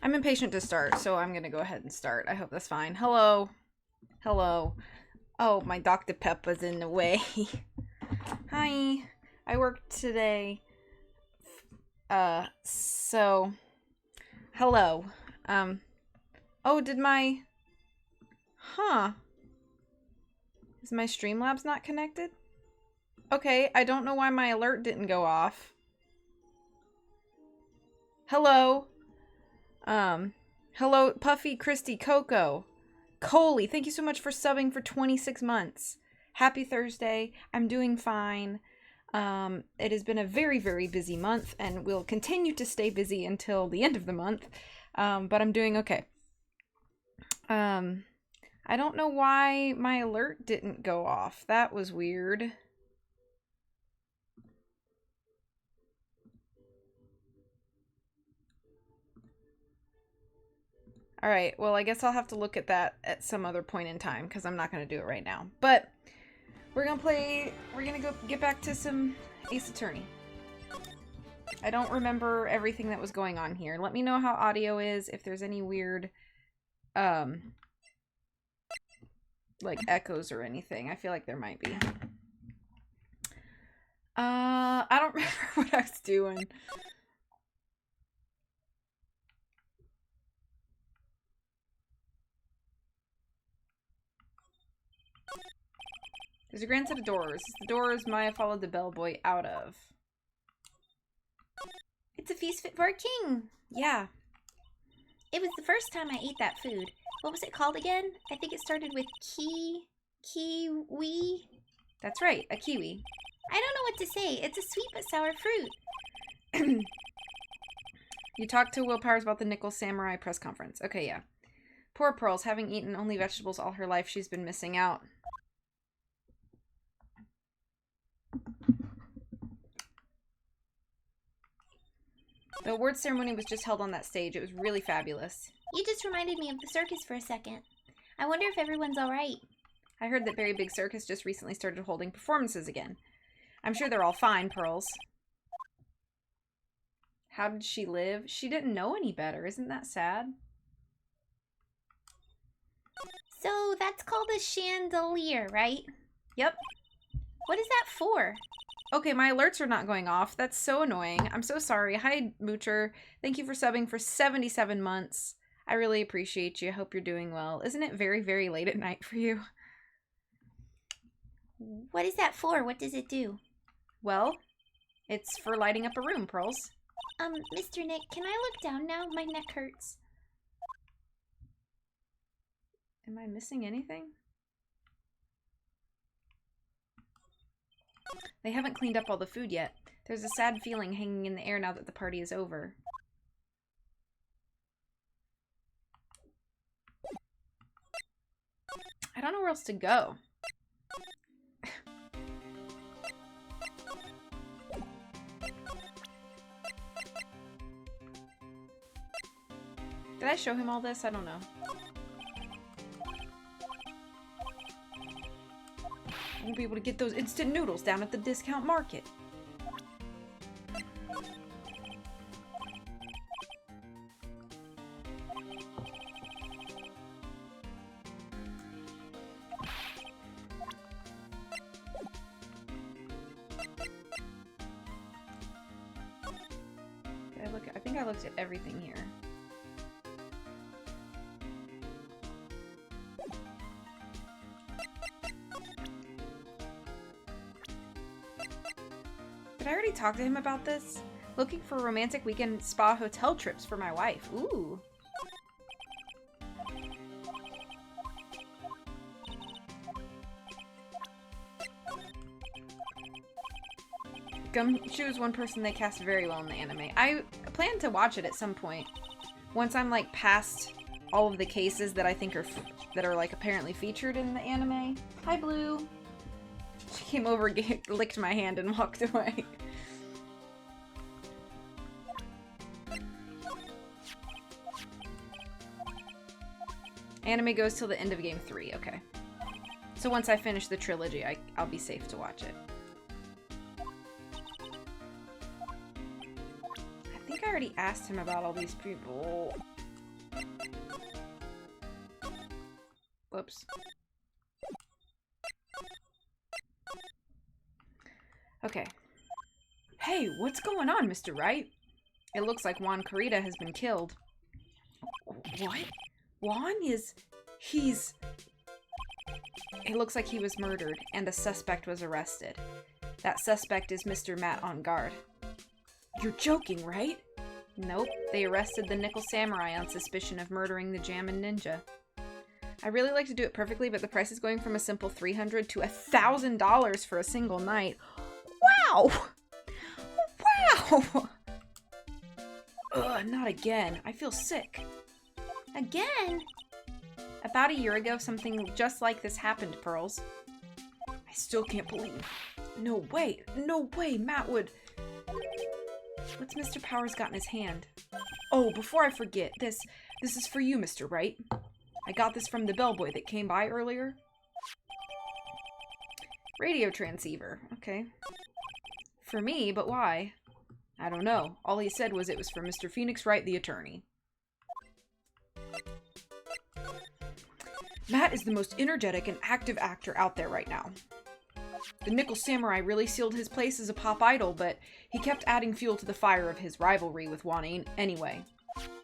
I'm impatient to start, so I'm gonna go ahead and start. I hope that's fine. Hello. Hello. Oh, my Dr. Peppa's in the way. Hi. I worked today. So... Hello. Oh, did my... Huh. Is my Streamlabs not connected? Okay, I don't know why my alert didn't go off. Hello. Hello, Puffy, Christy, Coco. Coley, thank you so much for subbing for 26 months. Happy Thursday. I'm doing fine. It has been a very, very busy month and will continue to stay busy until the end of the month. But I'm doing okay. I don't know why my alert didn't go off. That was weird. Alright, well, I guess I'll have to look at that at some other point in time, because I'm not going to do it right now. But, we're going to go get back to some Ace Attorney. I don't remember everything that was going on here. Let me know how audio is, if there's any weird, like, echoes or anything. I feel like there might be. I don't remember what I was doing. There's a grand set of doors. The doors Maya followed the bellboy out of. It's a feast fit for a king. Yeah. It was the first time I ate that food. What was it called again? I think it started with kiwi? That's right, a kiwi. I don't know what to say. It's a sweet but sour fruit. You talked to Will Powers about the Nickel Samurai press conference. Okay, yeah. Poor Pearls, having eaten only vegetables all her life, she's been missing out. The award ceremony was just held on that stage. It was really fabulous. You just reminded me of the circus for a second. I wonder if everyone's alright. I heard that Berry Big Circus just recently started holding performances again. I'm sure they're all fine, Pearls. How did she live? She didn't know any better. Isn't that sad? So that's called a chandelier, right? Yep. What is that for? Okay, my alerts are not going off. That's so annoying. I'm so sorry. Hi, Moocher. Thank you for subbing for 77 months. I really appreciate you. I hope you're doing well. Isn't it very, very late at night for you? What is that for? What does it do? Well, it's for lighting up a room, Pearls. Mr. Nick, can I look down now? My neck hurts. Am I missing anything? They haven't cleaned up all the food yet. There's a sad feeling hanging in the air now that the party is over. I don't know where else to go. Did I show him all this? I don't know. I won't be able to get those instant noodles down at the discount market. I think I looked at everything here. Did I already talk to him about this? Looking for romantic weekend spa hotel trips for my wife. Ooh. Gumshoe is one person they cast very well in the anime. I plan to watch it at some point. Once I'm like past all of the cases that I think are like apparently featured in the anime. Hi, Blue. She came over, licked my hand, and walked away. Anime goes till the end of Game 3, okay. So once I finish the trilogy, I'll be safe to watch it. I think I already asked him about all these people. Whoops. Okay. Hey, what's going on, Mr. Wright? It looks like Juan Carita has been killed. What? Juan is... He's... It looks like he was murdered, and a suspect was arrested. That suspect is Mr. Matt on guard. You're joking, right? Nope. They arrested the Nickel Samurai on suspicion of murdering the Jammin' Ninja. I really like to do it perfectly, but the price is going from a simple $300 to $1,000 for a single night. Wow! Wow! Ugh, not again. I feel sick. Again? About a year ago, something just like this happened, Pearls. I still can't believe. No way. No way Matt would... What's Mr. Powers got in his hand? Oh, before I forget, this is for you, Mr. Wright. I got this from the bellboy that came by earlier. Radio transceiver. Okay. For me, but why? I don't know. All he said was it was for Mr. Phoenix Wright, the attorney. Matt is the most energetic and active actor out there right now. The Nickel Samurai really sealed his place as a pop idol, but he kept adding fuel to the fire of his rivalry with Juan anyway.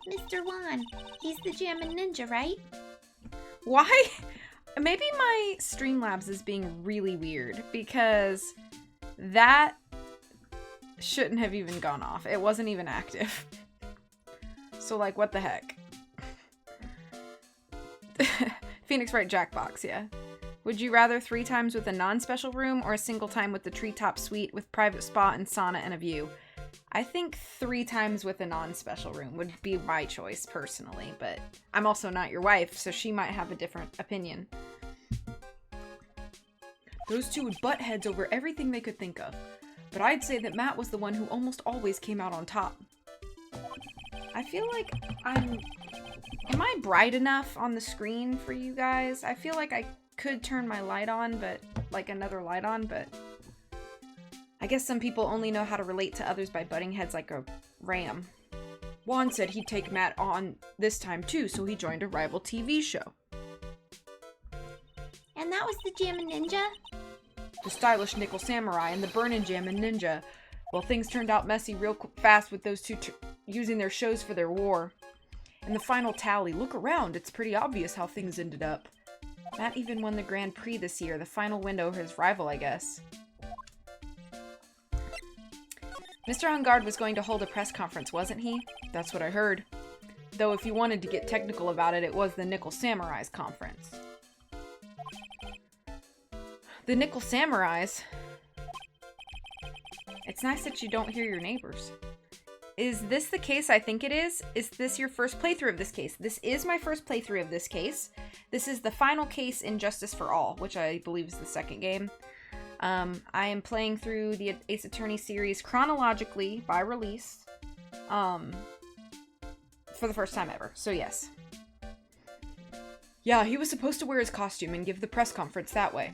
Mr. Juan, he's the Jammin' Ninja, right? Why? Maybe my Streamlabs is being really weird, because that shouldn't have even gone off. It wasn't even active. So, like, what the heck? Phoenix Wright Jackbox, yeah. Would you rather 3 times with a non-special room or a single time with the treetop suite with private spa and sauna and a view? I think 3 times with a non-special room would be my choice personally, but I'm also not your wife, so she might have a different opinion. Those two would butt heads over everything they could think of, but I'd say that Matt was the one who almost always came out on top. I feel like am I bright enough on the screen for you guys? I feel like I could turn my light on, but like another light on, but I guess some people only know how to relate to others by butting heads like a ram. Juan said he'd take Matt on this time too, so he joined a rival TV show. And that was the Jammin' Ninja? The stylish Nickel Samurai and the burnin' Jammin' Ninja. Well, things turned out messy real fast with those two using their shows for their war. In the final tally, look around, it's pretty obvious how things ended up. Matt even won the Grand Prix this year, the final win over his rival, I guess. Mr. On Guard was going to hold a press conference, wasn't he? That's what I heard. Though if you wanted to get technical about it, it was the Nickel Samurai's conference. The Nickel Samurais? It's nice that you don't hear your neighbors. Is this the case I think it is? Is this your first playthrough of this case? This is my first playthrough of this case. This is the final case in Justice for All, which I believe is the second game. I am playing through the Ace Attorney series chronologically by release. For the first time ever, so yes. Yeah, he was supposed to wear his costume and give the press conference that way.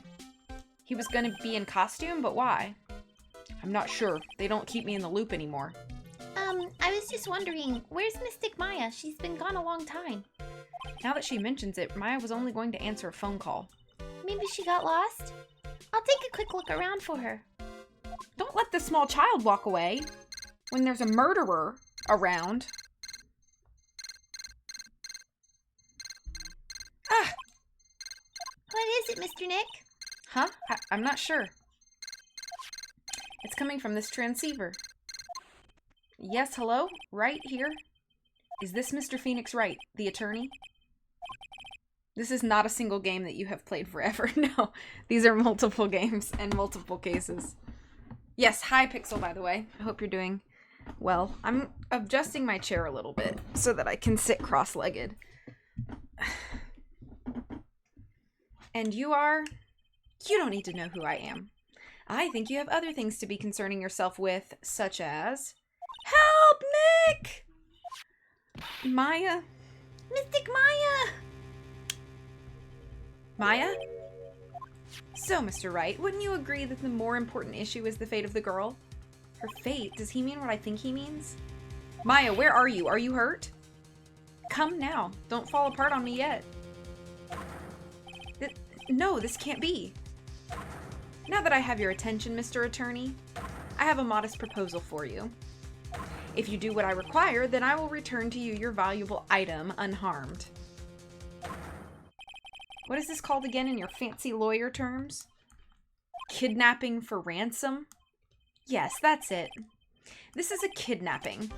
He was gonna be in costume, but why? I'm not sure. They don't keep me in the loop anymore. I was just wondering, where's Mystic Maya? She's been gone a long time. Now that she mentions it, Maya was only going to answer a phone call. Maybe she got lost? I'll take a quick look around for her. Don't let the small child walk away when there's a murderer around. Ah! What is it, Mr. Nick? Huh? I'm not sure. It's coming from this transceiver. Yes, hello? Wright here? Is this Mr. Phoenix Wright, the attorney? This is not a single game that you have played forever. No, these are multiple games and multiple cases. Yes, hi Pixel, by the way. I hope you're doing well. I'm adjusting my chair a little bit so that I can sit cross-legged. And you are? You don't need to know who I am. I think you have other things to be concerning yourself with, such as... Help, Nick! Maya? Mystic Maya! Maya? So, Mr. Wright, wouldn't you agree that the more important issue is the fate of the girl? Her fate? Does he mean what I think he means? Maya, where are you? Are you hurt? Come now. Don't fall apart on me yet. No, this can't be. Now that I have your attention, Mr. Attorney, I have a modest proposal for you. If you do what I require, then I will return to you your valuable item unharmed. What is this called again in your fancy lawyer terms? Kidnapping for ransom? Yes, that's it. This is a kidnapping.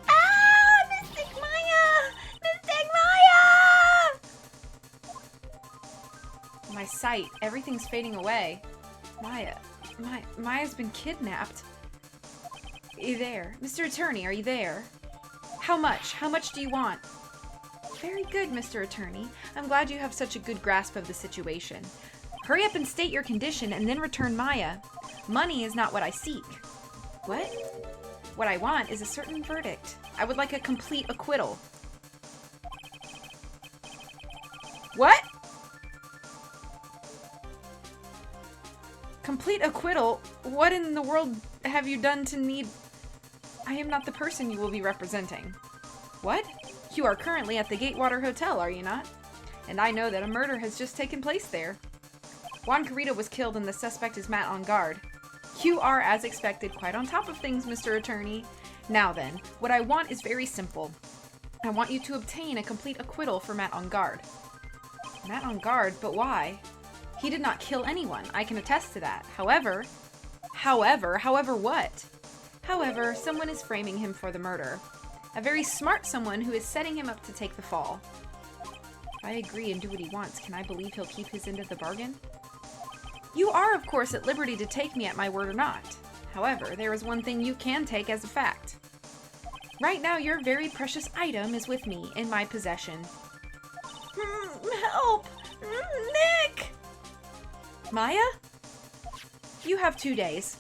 Ah! Mystic Maya! Mystic Maya! My sight, everything's fading away. Maya's been kidnapped. Are you there? Mr. Attorney, are you there? How much? How much do you want? Very good, Mr. Attorney. I'm glad you have such a good grasp of the situation. Hurry up and state your condition and then return Maya. Money is not what I seek. What? What I want is a certain verdict. I would like a complete acquittal. What? Complete acquittal? What in the world have you done to need... I am not the person you will be representing. What? You are currently at the Gatewater Hotel, are you not? And I know that a murder has just taken place there. Juan Carrito was killed and the suspect is Matt on guard. You are, as expected, quite on top of things, Mr. Attorney. Now then, what I want is very simple. I want you to obtain a complete acquittal for Matt on guard. Matt on guard? But why? He did not kill anyone. I can attest to that. However what? However, someone is framing him for the murder. A very smart someone who is setting him up to take the fall. If I agree and do what he wants, can I believe he'll keep his end of the bargain? You are, of course, at liberty to take me at my word or not. However, there is one thing you can take as a fact. Right now, your very precious item is with me, in my possession. Help! Nick! Maya? You have 2 days.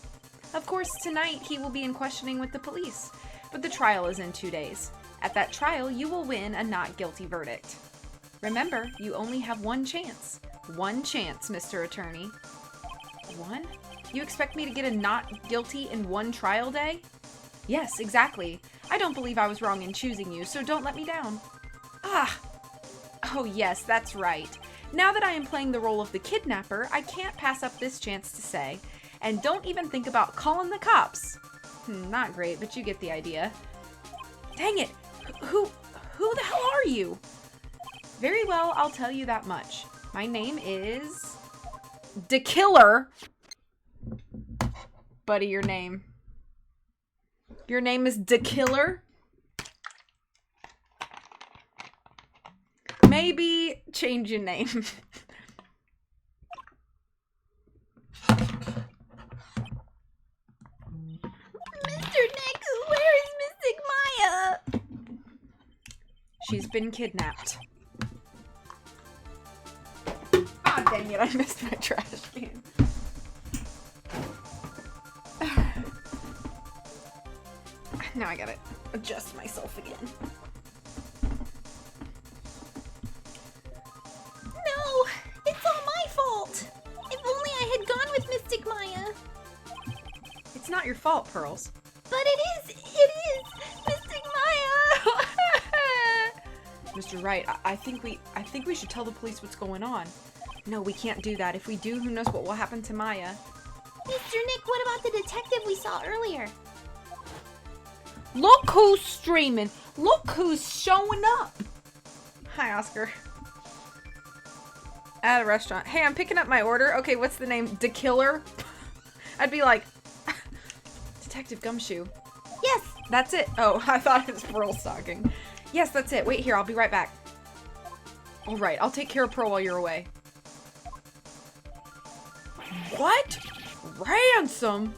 Of course, tonight he will be in questioning with the police, but the trial is in 2 days. At that trial, you will win a not guilty verdict. Remember, you only have one chance. One chance, Mr. Attorney. One? You expect me to get a not guilty in one trial day? Yes, exactly. I don't believe I was wrong in choosing you, so don't let me down. Ah! Oh yes, that's right. Now that I am playing the role of the kidnapper, I can't pass up this chance to say, and don't even think about calling the cops. Not great, but you get the idea. Dang it! Who the hell are you? Very well, I'll tell you that much. My name is... The Killer. Buddy, your name. Your name is The Killer? Maybe change your name. Mr. Nick, where is Mystic Maya? She's been kidnapped. Ah, dang it, I missed my trash can. Now I gotta adjust myself again. No, it's all my fault. If only I had gone with Mystic Maya. It's not your fault, Pearls. But it is Mystic Maya. Mr. Wright, I think we should tell the police what's going on. No, we can't do that. If we do, who knows what will happen to Maya. Mr. Nick, what about the detective we saw earlier? Look who's streaming. Look who's showing up. Hi, Oscar. At a restaurant. Hey, I'm picking up my order. Okay, what's the name? The Killer? I'd be like, Detective Gumshoe. Yes. That's it. Oh, I thought it was Pearl stalking. Yes, that's it. Wait here, I'll be right back. All right, I'll take care of Pearl while you're away. What? Ransom?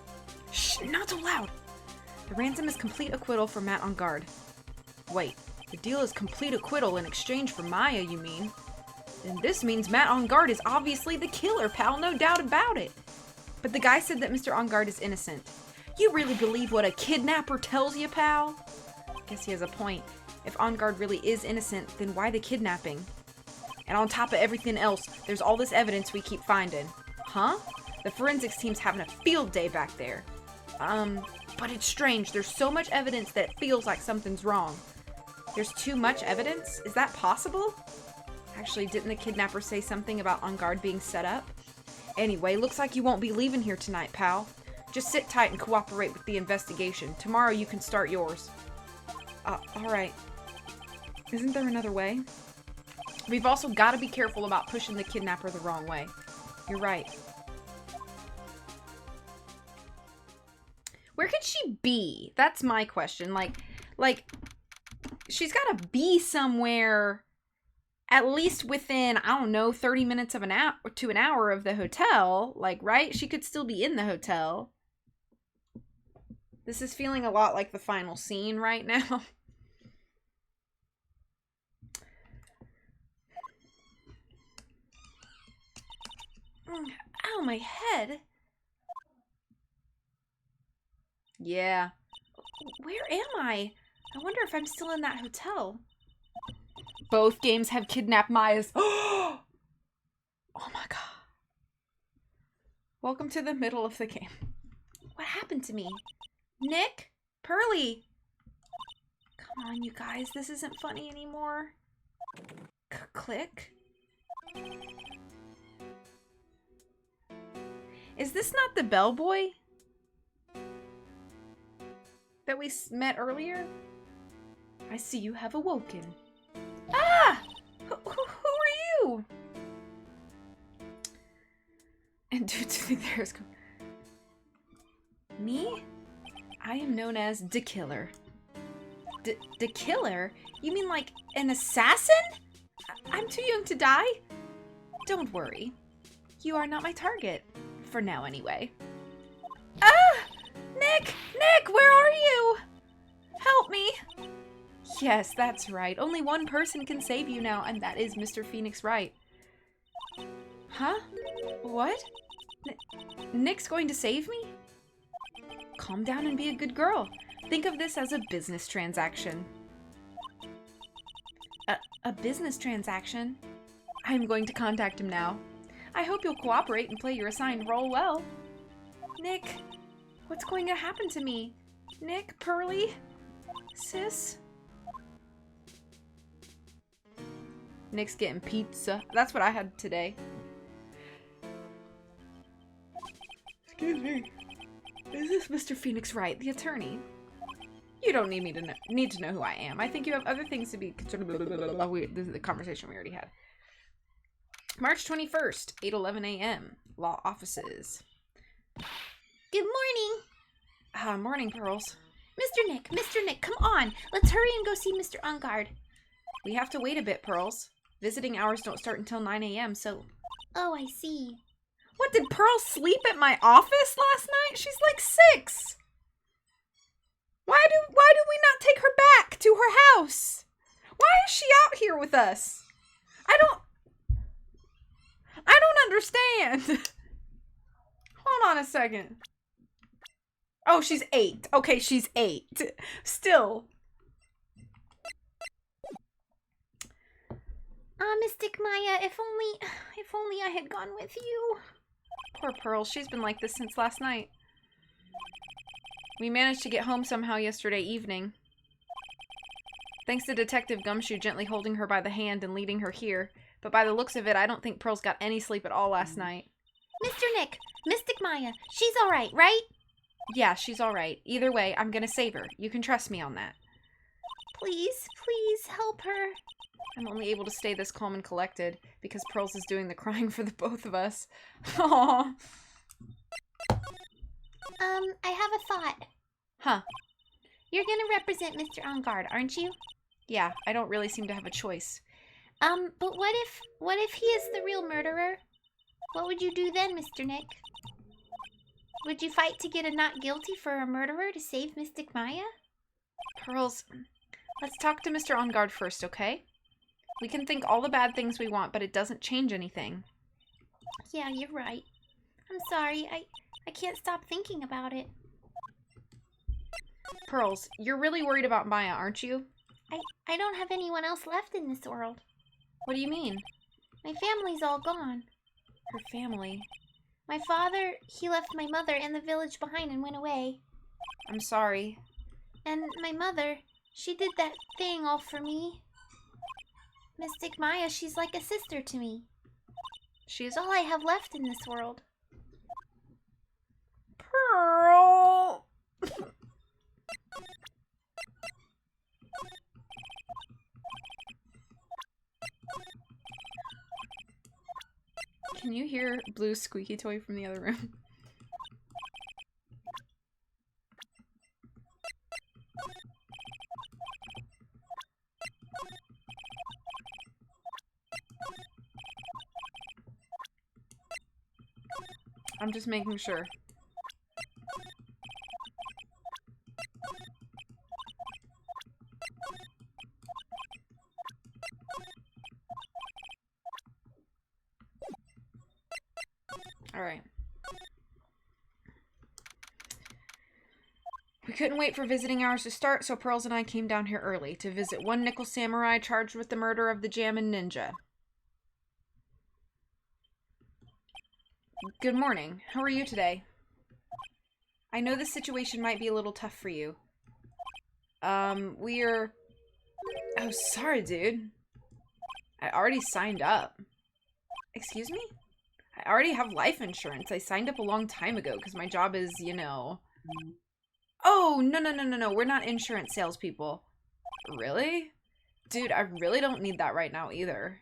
Shh, not so loud. The ransom is complete acquittal for Matt on guard. Wait, the deal is complete acquittal in exchange for Maya, you mean? Then this means Matt on guard is obviously the killer, pal, no doubt about it. But the guy said that Mr. On Guard is innocent. You really believe what a kidnapper tells you, pal? Guess he has a point. If On Guard really is innocent, then why the kidnapping? And on top of everything else, there's all this evidence we keep finding. Huh? The forensics team's having a field day back there. But it's strange. There's so much evidence that it feels like something's wrong. There's too much evidence? Is that possible? Actually, didn't the kidnapper say something about On Guard being set up? Anyway, looks like you won't be leaving here tonight, pal. Just sit tight and cooperate with the investigation. Tomorrow you can start yours. Alright. Isn't there another way? We've also got to be careful about pushing the kidnapper the wrong way. You're right. Where could she be? That's my question. Like, she's got to be somewhere at least within, I don't know, 30 minutes of an hour to an hour of the hotel. Like, right? She could still be in the hotel. This is feeling a lot like the final scene right now. Ow, my head. Yeah. Where am I? I wonder if I'm still in that hotel. Both games have kidnapped Maya's. Oh my god. Welcome to the middle of the game. What happened to me? Nick? Pearly? Come on, you guys. This isn't funny anymore. Click. Is this not the bellboy that we met earlier? I see you have awoken. Ah! Who are you? And due to there's me? I am known as the Killer. The Killer? You mean like an assassin? I'm too young to die? Don't worry. You are not my target. For now, anyway. Ah! Nick! Nick, where are you? Help me! Yes, that's right. Only one person can save you now, and that is Mr. Phoenix Wright. Huh? What? Nick's going to save me? Calm down and be a good girl. Think of this as a business transaction. A business transaction? I'm going to contact him now. I hope you'll cooperate and play your assigned role well. Nick, what's going to happen to me? Nick, Pearly, sis? Nick's getting pizza. That's what I had today. Excuse me. Is this Mr. Phoenix Wright, the attorney? You don't need to know who I am. I think you have other things to be concerned about. This is the conversation we already had. March 21st, 8:11 a.m. Law offices. Good morning. Morning, Pearls. Mr. Nick, come on. Let's hurry and go see Mr. On Guard. We have to wait a bit, Pearls. Visiting hours don't start until 9 a.m., so... Oh, I see. What, did Pearl sleep at my office last night? She's like 6. Why do we not take her back to her house? Why is she out here with us? I don't understand. Hold on a second. Oh, she's 8. Okay, she's 8. Still. Mystic Maya, if only I had gone with you. Poor Pearl, she's been like this since last night. We managed to get home somehow yesterday evening. Thanks to Detective Gumshoe gently holding her by the hand and leading her here. But by the looks of it, I don't think Pearl's got any sleep at all last night. Mr. Nick, Mystic Maya, she's alright, right? Yeah, she's alright. Either way, I'm gonna save her. You can trust me on that. Please help her. I'm only able to stay this calm and collected because Pearls is doing the crying for the both of us. Aww. I have a thought. Huh. You're gonna represent Mr. On Guard, aren't you? Yeah, I don't really seem to have a choice. But what if he is the real murderer? What would you do then, Mr. Nick? Would you fight to get a not guilty for a murderer to save Mystic Maya? Pearls, let's talk to Mr. On Guard first, okay? We can think all the bad things we want, but it doesn't change anything. Yeah, you're right. I'm sorry. I can't stop thinking about it. Pearls, you're really worried about Maya, aren't you? I don't have anyone else left in this world. What do you mean? My family's all gone. Her family? My father, he left my mother and the village behind and went away. I'm sorry. And my mother, she did that thing all for me. Mystic Maya, she's like a sister to me. She's all I have left in this world. Pearl! Can you hear Blue's squeaky toy from the other room? I'm just making sure. Alright. We couldn't wait for visiting hours to start, so Pearls and I came down here early to visit one nickel samurai charged with the murder of the Jammin' Ninja. Good morning. How are you today? I know this situation might be a little tough for you. We're... Oh, sorry, dude. I already signed up. Excuse me? I already have life insurance. I signed up a long time ago because my job is, you know... Oh, no. We're not insurance salespeople. Really? Dude, I really don't need that right now either.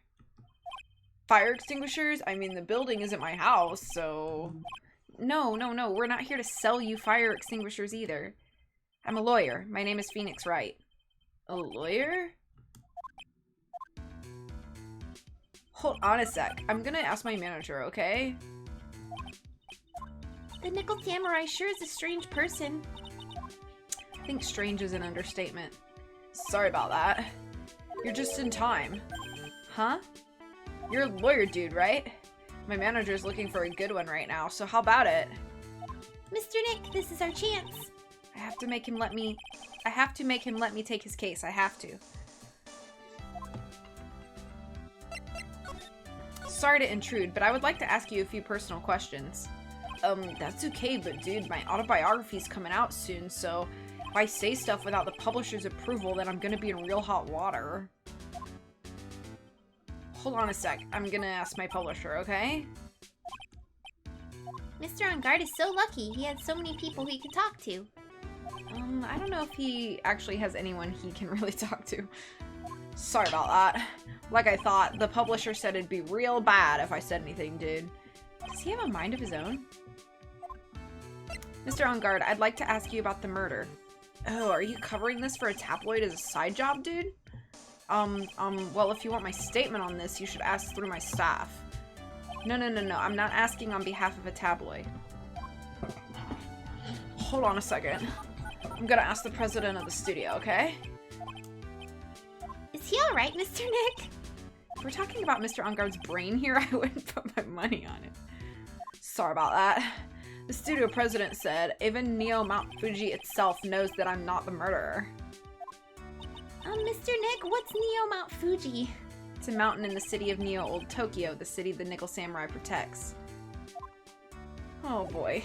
Fire extinguishers? I mean, the building isn't my house, so... No. We're not here to sell you fire extinguishers either. I'm a lawyer. My name is Phoenix Wright. A lawyer? Hold on a sec. I'm gonna ask my manager, okay? The Nickel Samurai sure is a strange person. I think strange is an understatement. Sorry about that. You're just in time. Huh? You're a lawyer dude, right? My manager's looking for a good one right now, so how about it? Mr. Nick, this is our chance. I have to make him let me take his case. I have to. Sorry to intrude, but I would like to ask you a few personal questions. That's okay, but dude, my autobiography's coming out soon, so if I say stuff without the publisher's approval, then I'm gonna be in real hot water. Hold on a sec. I'm gonna ask my publisher, okay? Mr. On Guard is so lucky. He has so many people he can talk to. I don't know if he actually has anyone he can really talk to. Sorry about that. Like I thought, the publisher said it'd be real bad if I said anything, dude. Does he have a mind of his own? Mr. On Guard, I'd like to ask you about the murder. Oh, are you covering this for a tabloid as a side job, dude? Well, if you want my statement on this, you should ask through my staff. No. I'm not asking on behalf of a tabloid. Hold on a second. I'm gonna ask the president of the studio, okay? Is he alright, Mr. Nick? If we're talking about Mr. On Guard's brain here, I wouldn't put my money on it. Sorry about that. The studio president said, even Neo Mount Fuji itself knows that I'm not the murderer. Mr. Nick, what's Neo Mount Fuji? It's a mountain in the city of Neo Old Tokyo, the city the Nickel Samurai protects. Oh boy.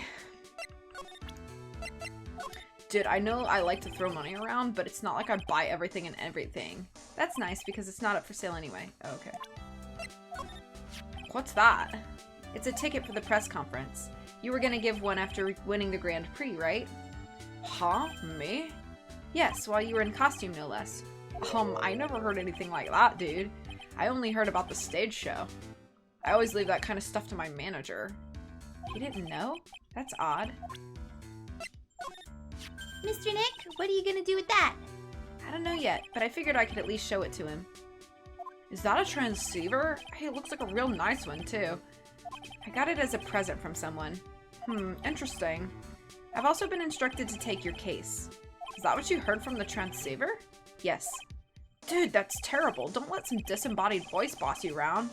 Dude, I know I like to throw money around, but it's not like I buy everything and everything. That's nice because it's not up for sale anyway. Oh, okay. What's that? It's a ticket for the press conference. You were gonna give one after winning the Grand Prix, right? Huh? Me? Yes, while you were in costume, no less. I never heard anything like that, dude. I only heard about the stage show. I always leave that kind of stuff to my manager. You didn't know? That's odd. Mr. Nick, what are you gonna do with that? I don't know yet, but I figured I could at least show it to him. Is that a transceiver? Hey, it looks like a real nice one, too. I got it as a present from someone. Interesting. I've also been instructed to take your case. Is that what you heard from the transceiver? Yes. Dude, that's terrible. Don't let some disembodied voice boss you around.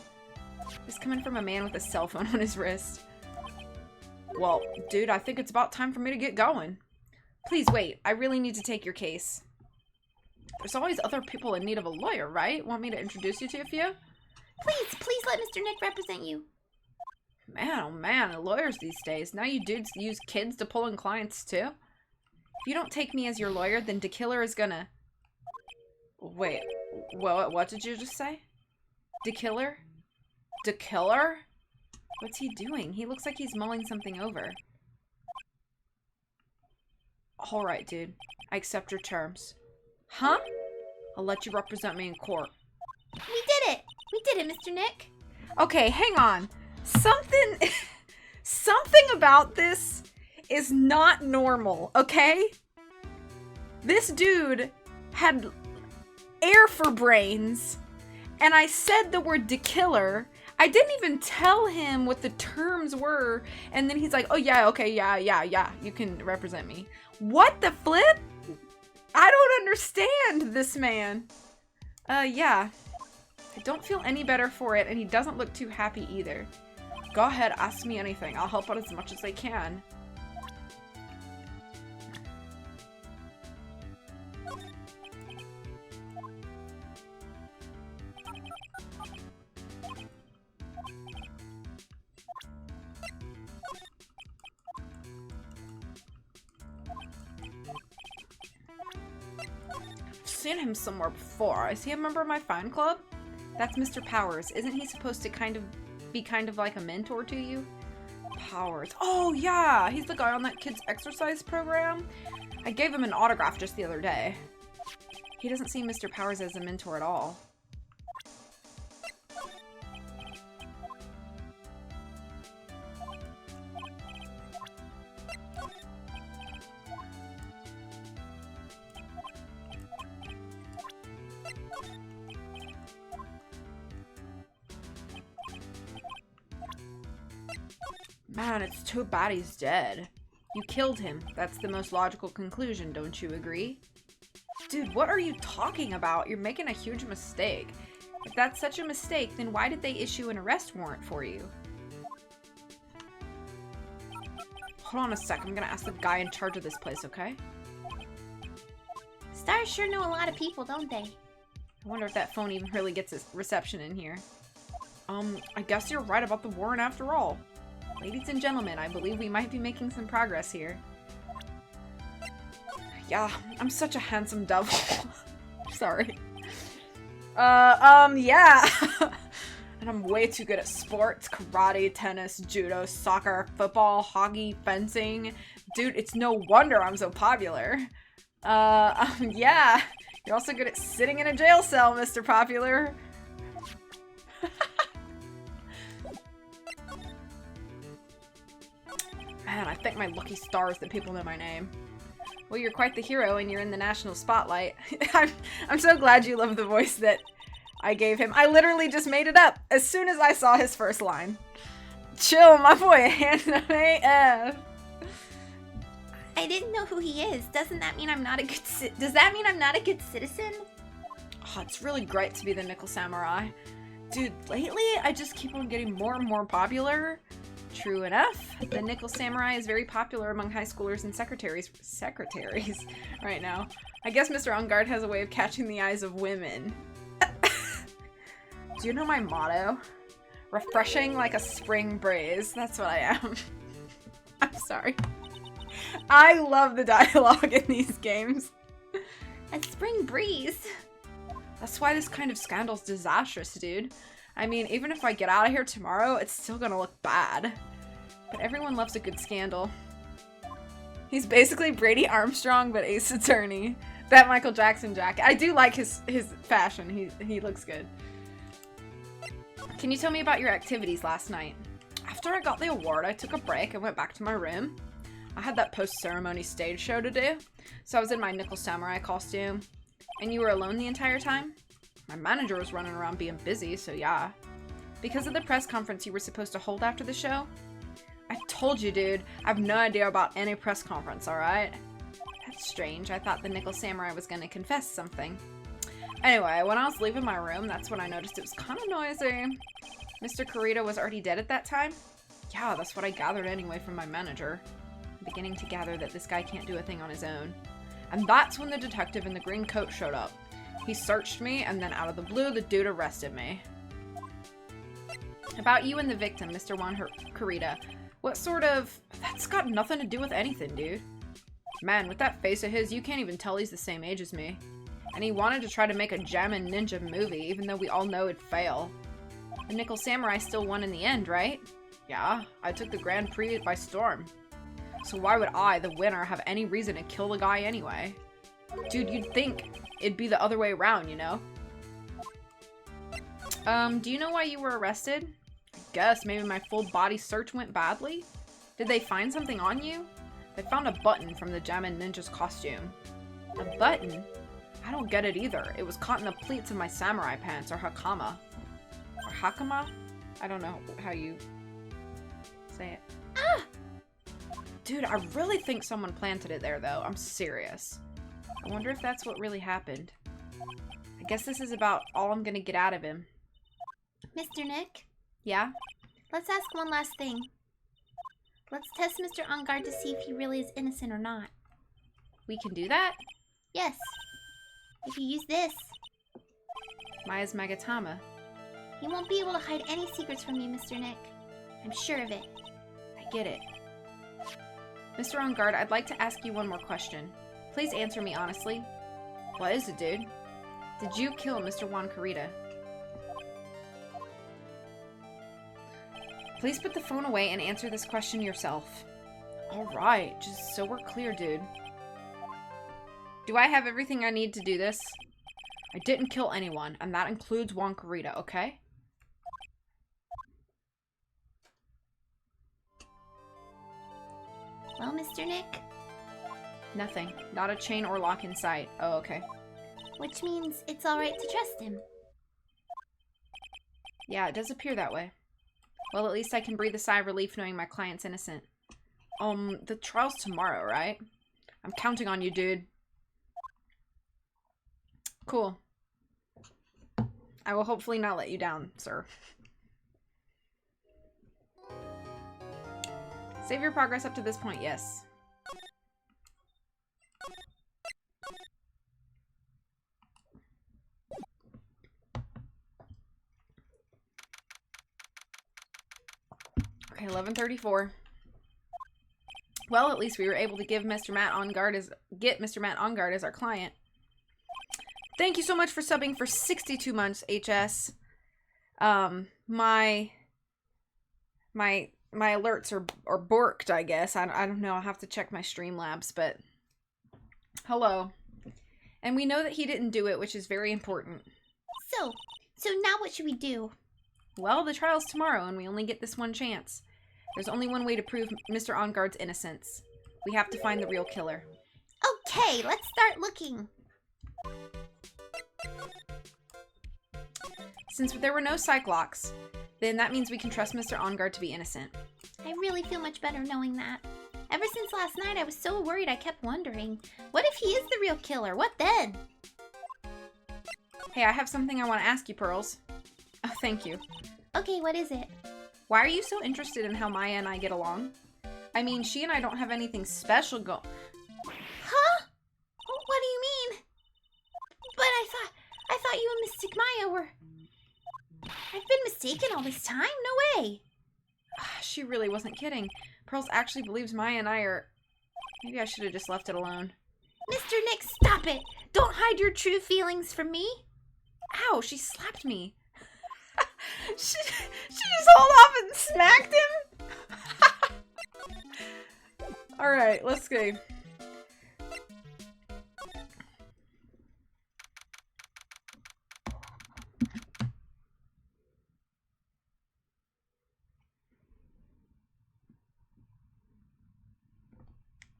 It's coming from a man with a cell phone on his wrist. Well, dude, I think it's about time for me to get going. Please wait. I really need to take your case. There's always other people in need of a lawyer, right? Want me to introduce you to a few? Please let Mr. Nick represent you. Man, oh man, the lawyers these days. Now you dudes use kids to pull in clients too? If you don't take me as your lawyer, then DeKiller is gonna... Wait, what did you just say? The killer? The killer? What's he doing? He looks like he's mulling something over. Alright, dude. I accept your terms. Huh? I'll let you represent me in court. We did it! We did it, Mr. Nick. Okay, hang on. Something about this is not normal, okay? This dude had air for brains, and I said the word "killer." I didn't even tell him what the terms were, and then he's like, oh yeah, okay, yeah, you can represent me. What the flip? I don't understand this man. Yeah. I don't feel any better for it, and he doesn't look too happy either. Go ahead, ask me anything. I'll help out as much as I can. I've seen him somewhere before. Is he a member of my fan club? That's Mr. Powers. Isn't he supposed to be kind of like a mentor to you? Powers. Oh, yeah. He's the guy on that kid's exercise program. I gave him an autograph just the other day. He doesn't see Mr. Powers as a mentor at all. Man, it's too bad he's dead. You killed him. That's the most logical conclusion, don't you agree? Dude, what are you talking about? You're making a huge mistake. If that's such a mistake, then why did they issue an arrest warrant for you? Hold on a sec. I'm gonna ask the guy in charge of this place, okay? Stars sure know a lot of people, don't they? I wonder if that phone even really gets a reception in here. I guess you're right about the warrant after all. Ladies and gentlemen, I believe we might be making some progress here. Yeah, I'm such a handsome devil. Sorry. Yeah. And I'm way too good at sports. Karate, tennis, judo, soccer, football, hockey, fencing. Dude, it's no wonder I'm so popular. Yeah. You're also good at sitting in a jail cell, Mr. Popular. Man, I thank my lucky stars that people know my name. Well, you're quite the hero and you're in the national spotlight. I'm so glad you love the voice that I gave him. I literally just made it up as soon as I saw his first line. Chill, my boy, anime F. I didn't know who he is. Doesn't that mean I'm not a good Does that mean I'm not a good citizen? Oh, it's really great to be the Nickel Samurai. Dude, lately I just keep on getting more and more popular. True enough, the Nickel Samurai is very popular among high schoolers and secretaries right now. I guess Mr. Ungard has a way of catching the eyes of women. Do you know my motto? Refreshing like a spring breeze. That's what I am. I'm sorry. I love the dialogue in these games. A spring breeze. That's why this kind of scandal's disastrous, dude. I mean, even if I get out of here tomorrow, it's still gonna look bad. But everyone loves a good scandal. He's basically Brady Armstrong, but Ace Attorney. That Michael Jackson jacket. I do like his fashion. He looks good. Can you tell me about your activities last night? After I got the award, I took a break and went back to my room. I had that post-ceremony stage show to do, so I was in my Nickel Samurai costume. And you were alone the entire time? My manager was running around being busy, so yeah. Because of the press conference you were supposed to hold after the show? I told you, dude. I have no idea about any press conference, alright? That's strange. I thought the Nickel Samurai was gonna confess something. Anyway, when I was leaving my room, that's when I noticed it was kind of noisy. Mr. Kurita was already dead at that time? Yeah, that's what I gathered anyway from my manager. I'm beginning to gather that this guy can't do a thing on his own. And that's when the detective in the green coat showed up. He searched me, and then out of the blue, the dude arrested me. About you and the victim, Mr. Kurita. What sort of... That's got nothing to do with anything, dude. Man, with that face of his, you can't even tell he's the same age as me. And he wanted to try to make a Jammin' Ninja movie, even though we all know it'd fail. The Nickel Samurai still won in the end, right? Yeah, I took the Grand Prix by storm. So why would I, the winner, have any reason to kill the guy anyway? Dude, you'd think it'd be the other way around, you know? Do you know why you were arrested? Guess maybe my full body search went badly? Did they find something on you? They found a button from the Jammin Ninja's costume. A button? I don't get it either. It was caught in the pleats of my samurai pants, or hakama. Or hakama? I don't know how you say it. Ah! Dude, I really think someone planted it there, though. I'm serious. I wonder if that's what really happened. I guess this is about all I'm gonna get out of him. Mr. Nick? Yeah? Let's ask one last thing. Let's test Mr. On Guard to see if he really is innocent or not. We can do that? Yes. If you use this, Maya's Magatama. he won't be able to hide any secrets from you, Mr. Nick. I'm sure of it. I get it. Mr. On Guard, I'd like to ask you one more question. Please answer me honestly. What is it, dude? Did you kill Mr. Juan Carita? Please put the phone away and answer this question yourself. Alright, just so we're clear, dude. Do I have everything I need to do this? I didn't kill anyone, and that includes Juan Carita, okay? Well, Mr. Nick? Nothing. Not a chain or lock in sight. Oh, okay. Which means it's alright to trust him. Yeah, it does appear that way. Well, at least I can breathe a sigh of relief knowing my client's innocent. The trial's tomorrow, right? I'm counting on you, dude. Cool. I will hopefully not let you down, sir. Save your progress up to this point, yes. Okay, 11:34. Well, at least we were able to give Mr. Matt on guard as our client. Thank you so much for subbing for 62 months, HS. My alerts are borked, I guess. I don't know. I'll have to check my Streamlabs, but hello. And we know that he didn't do it, which is very important. So now what should we do? Well, the trial's tomorrow, and we only get this one chance. There's only one way to prove Mr. On Guard's innocence. We have to find the real killer. Okay, let's start looking. Since there were no psych locks, then that means we can trust Mr. On Guard to be innocent. I really feel much better knowing that. Ever since last night, I was so worried I kept wondering, what if he is the real killer? What then? Hey, I have something I want to ask you, Pearls. Oh, thank you. Okay, what is it? Why are you so interested in how Maya and I get along? I mean, she and I don't have anything special Huh? What do you mean? But I thought you and Mystic Maya were... I've been mistaken all this time? No way. She really wasn't kidding. Pearls actually believes Maya and I are... Maybe I should have just left it alone. Mr. Nick, stop it! Don't hide your true feelings from me. Ow, she slapped me. she just hauled off and smacked him? Alright, let's go.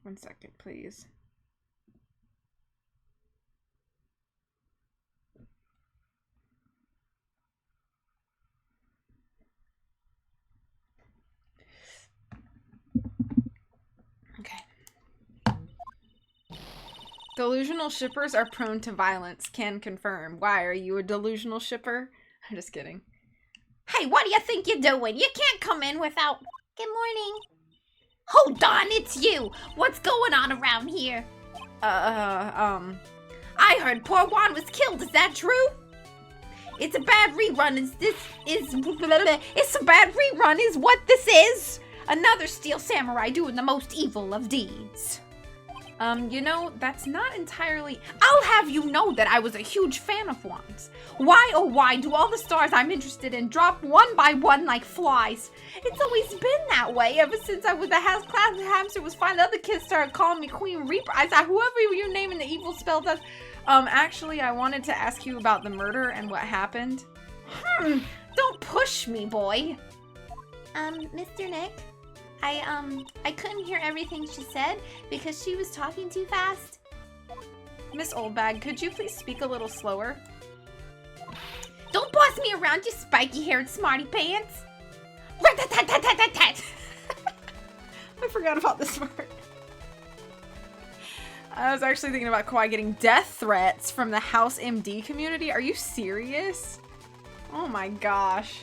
One second, please. Okay. Delusional shippers are prone to violence. Can confirm. Why? Are you a delusional shipper? I'm just kidding. Hey, what do you think you're doing? You can't come in without... Good morning. Hold on, it's you. What's going on around here? I heard poor Juan was killed. Is that true? It's a bad rerun. It's a bad rerun is what this is. Another steel samurai doing the most evil of deeds. You know, that's not entirely... I'll have you know that I was a huge fan of Juan's. Why, oh why, do all the stars I'm interested in drop one by one like flies? It's always been that way, ever since I was a class hamster was fine. The other kids started calling me Queen Reaper. I said, whoever you name in the evil spell does. Actually, I wanted to ask you about the murder and what happened. Don't push me, boy. Mr. Nick? I couldn't hear everything she said because she was talking too fast. Miss Oldbag, could you please speak a little slower? Don't boss me around, you spiky-haired smarty pants! I forgot about this part. I was actually thinking about Kawaii getting death threats from the House MD community. Are you serious? Oh my gosh.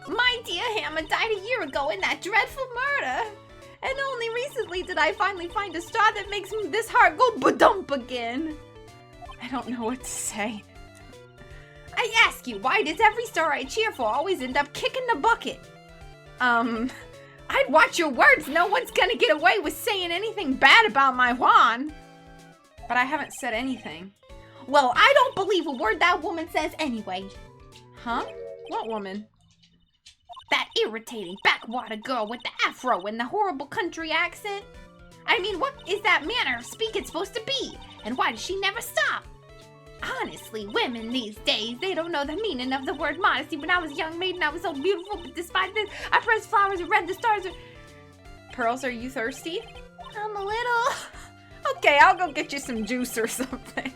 My dear Hammer died a year ago in that dreadful murder. And only recently did I finally find a star that makes this heart go ba-dump again. I don't know what to say. I ask you, why does every star I cheer for always end up kicking the bucket? I'd watch your words. No one's gonna get away with saying anything bad about my Juan. But I haven't said anything. Well, I don't believe a word that woman says anyway. Huh? What woman? That irritating backwater girl with the afro and the horrible country accent. I mean, what is that manner of speaking supposed to be? And why does she never stop? Honestly, women these days, they don't know the meaning of the word modesty. When I was a young maiden, I was so beautiful, but despite this, I pressed flowers and read the stars. Pearls, are you thirsty? I'm a little. Okay, I'll go get you some juice or something.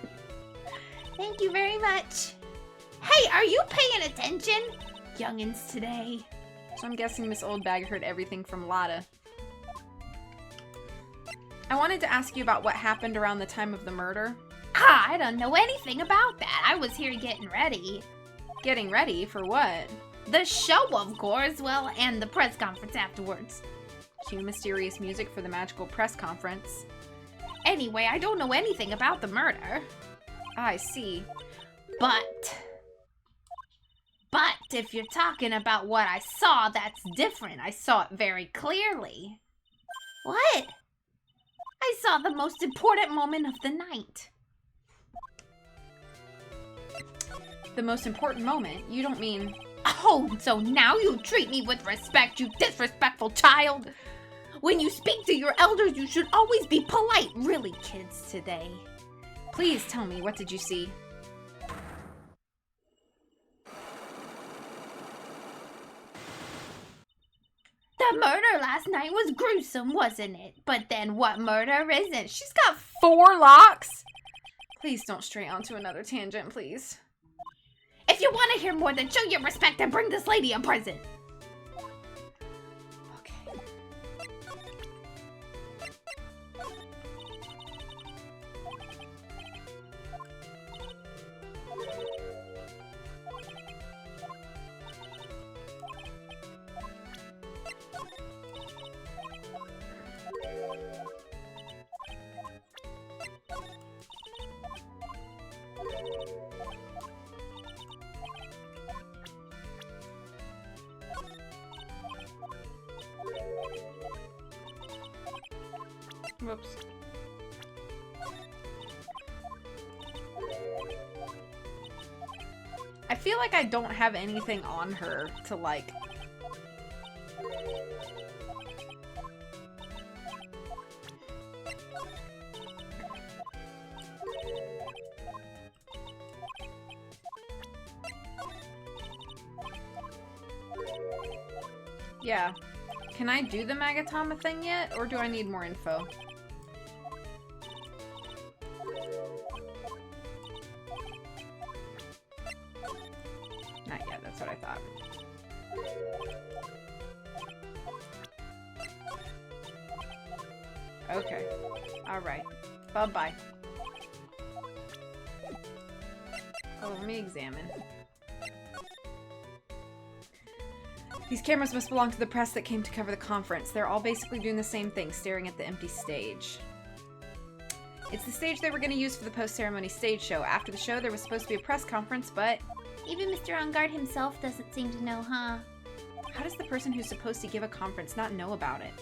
Thank you very much. Hey, are you paying attention? Youngins today. So I'm guessing Miss Oldbag heard everything from Lotta. I wanted to ask you about what happened around the time of the murder. I don't know anything about that. I was here getting ready. Getting ready? For what? The show, of course. Well, and the press conference afterwards. Cue mysterious music for the magical press conference. Anyway, I don't know anything about the murder. I see. But if you're talking about what I saw, that's different. I saw it very clearly. What? I saw the most important moment of the night. The most important moment? You don't mean... Oh, so now you treat me with respect, you disrespectful child. When you speak to your elders, you should always be polite. Really, kids today. Please tell me, what did you see? The murder last night was gruesome, wasn't it? But then what murder isn't? She's got 4 locks? Please don't stray onto another tangent, please. If you want to hear more, then show your respect and bring this lady a present. Okay. Whoops. I feel like I don't have anything on her to, like... Yeah. Can I do the Magatama thing yet, or do I need more info? Not yet, that's what I thought. Okay. Alright. Bye-bye. Oh, let me examine. These cameras must belong to the press that came to cover the conference. They're all basically doing the same thing, staring at the empty stage. It's the stage they were going to use for the post-ceremony stage show. After the show, there was supposed to be a press conference, but... Even Mr. On Guard himself doesn't seem to know, huh? How does the person who's supposed to give a conference not know about it?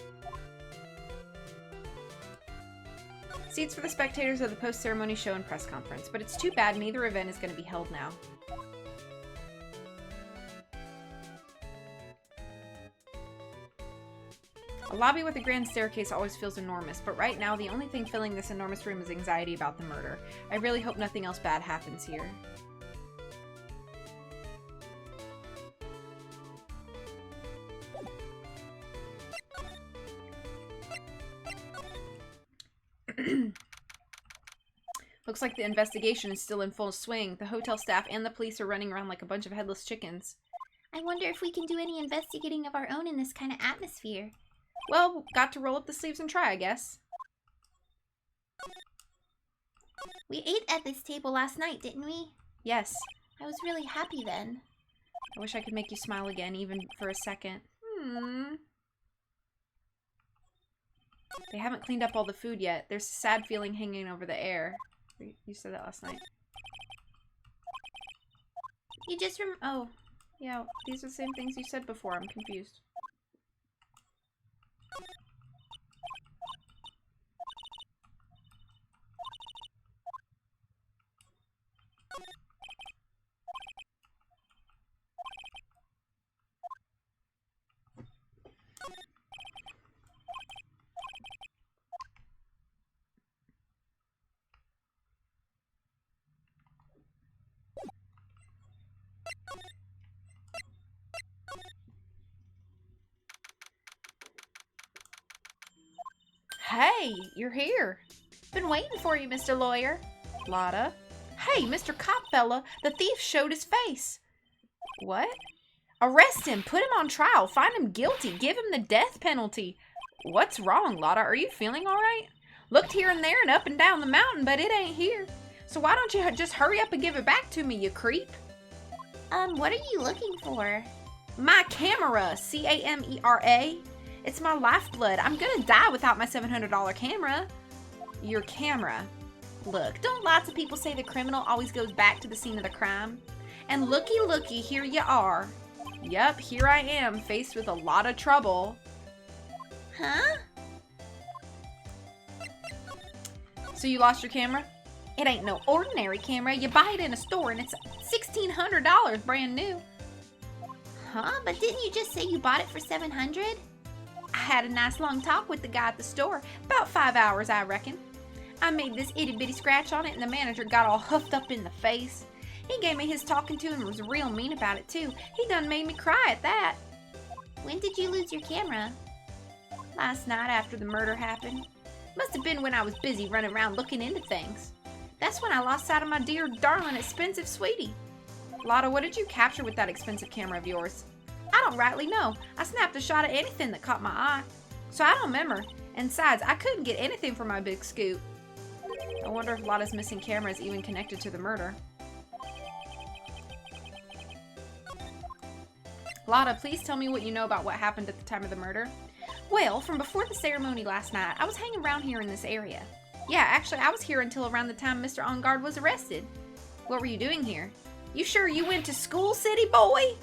Seats for the spectators of the post-ceremony show and press conference, but it's too bad neither event is going to be held now. A lobby with a grand staircase always feels enormous, but right now the only thing filling this enormous room is anxiety about the murder. I really hope nothing else bad happens here. Looks like the investigation is still in full swing. The hotel staff and the police are running around like a bunch of headless chickens. I wonder if we can do any investigating of our own in this kind of atmosphere. Well, got to roll up the sleeves and try, I guess. We ate at this table last night, didn't we? Yes. I was really happy then. I wish I could make you smile again, even for a second. They haven't cleaned up all the food yet. There's a sad feeling hanging over the air. You said that last night. You just oh, yeah, these are the same things you said before. I'm confused. Hey, you're here. Been waiting for you, Mr. Lawyer. Lotta. Hey, Mr. Cop fella, the thief showed his face. What? Arrest him, put him on trial, find him guilty, give him the death penalty. What's wrong, Lotta? Are you feeling all right? Looked here and there and up and down the mountain, but it ain't here. So why don't you just hurry up and give it back to me, you creep? What are you looking for? My camera, C-A-M-E-R-A. It's my lifeblood. I'm gonna die without my $700 camera. Your camera. Look, don't lots of people say the criminal always goes back to the scene of the crime? And looky, here you are. Yep, here I am, faced with a lot of trouble. Huh? So you lost your camera? It ain't no ordinary camera. You buy it in a store and it's $1,600 brand new. Huh? But didn't you just say you bought it for $700? I had a nice long talk with the guy at the store. About 5 hours, I reckon. I made this itty-bitty scratch on it and the manager got all huffed up in the face. He gave me his talking to and was real mean about it too. He done made me cry at that. When did you lose your camera? Last night after the murder happened. Must have been when I was busy running around looking into things. That's when I lost sight of my dear, darling, expensive sweetie. Lotta, what did you capture with that expensive camera of yours? I don't rightly know. I snapped a shot at anything that caught my eye. So I don't remember. And besides, I couldn't get anything for my big scoop. I wonder if Lotta's missing camera is even connected to the murder. Lotta, please tell me what you know about what happened at the time of the murder. Well, from before the ceremony last night, I was hanging around here in this area. Yeah, actually, I was here until around the time Mr. On Guard was arrested. What were you doing here? You sure you went to school, city boy?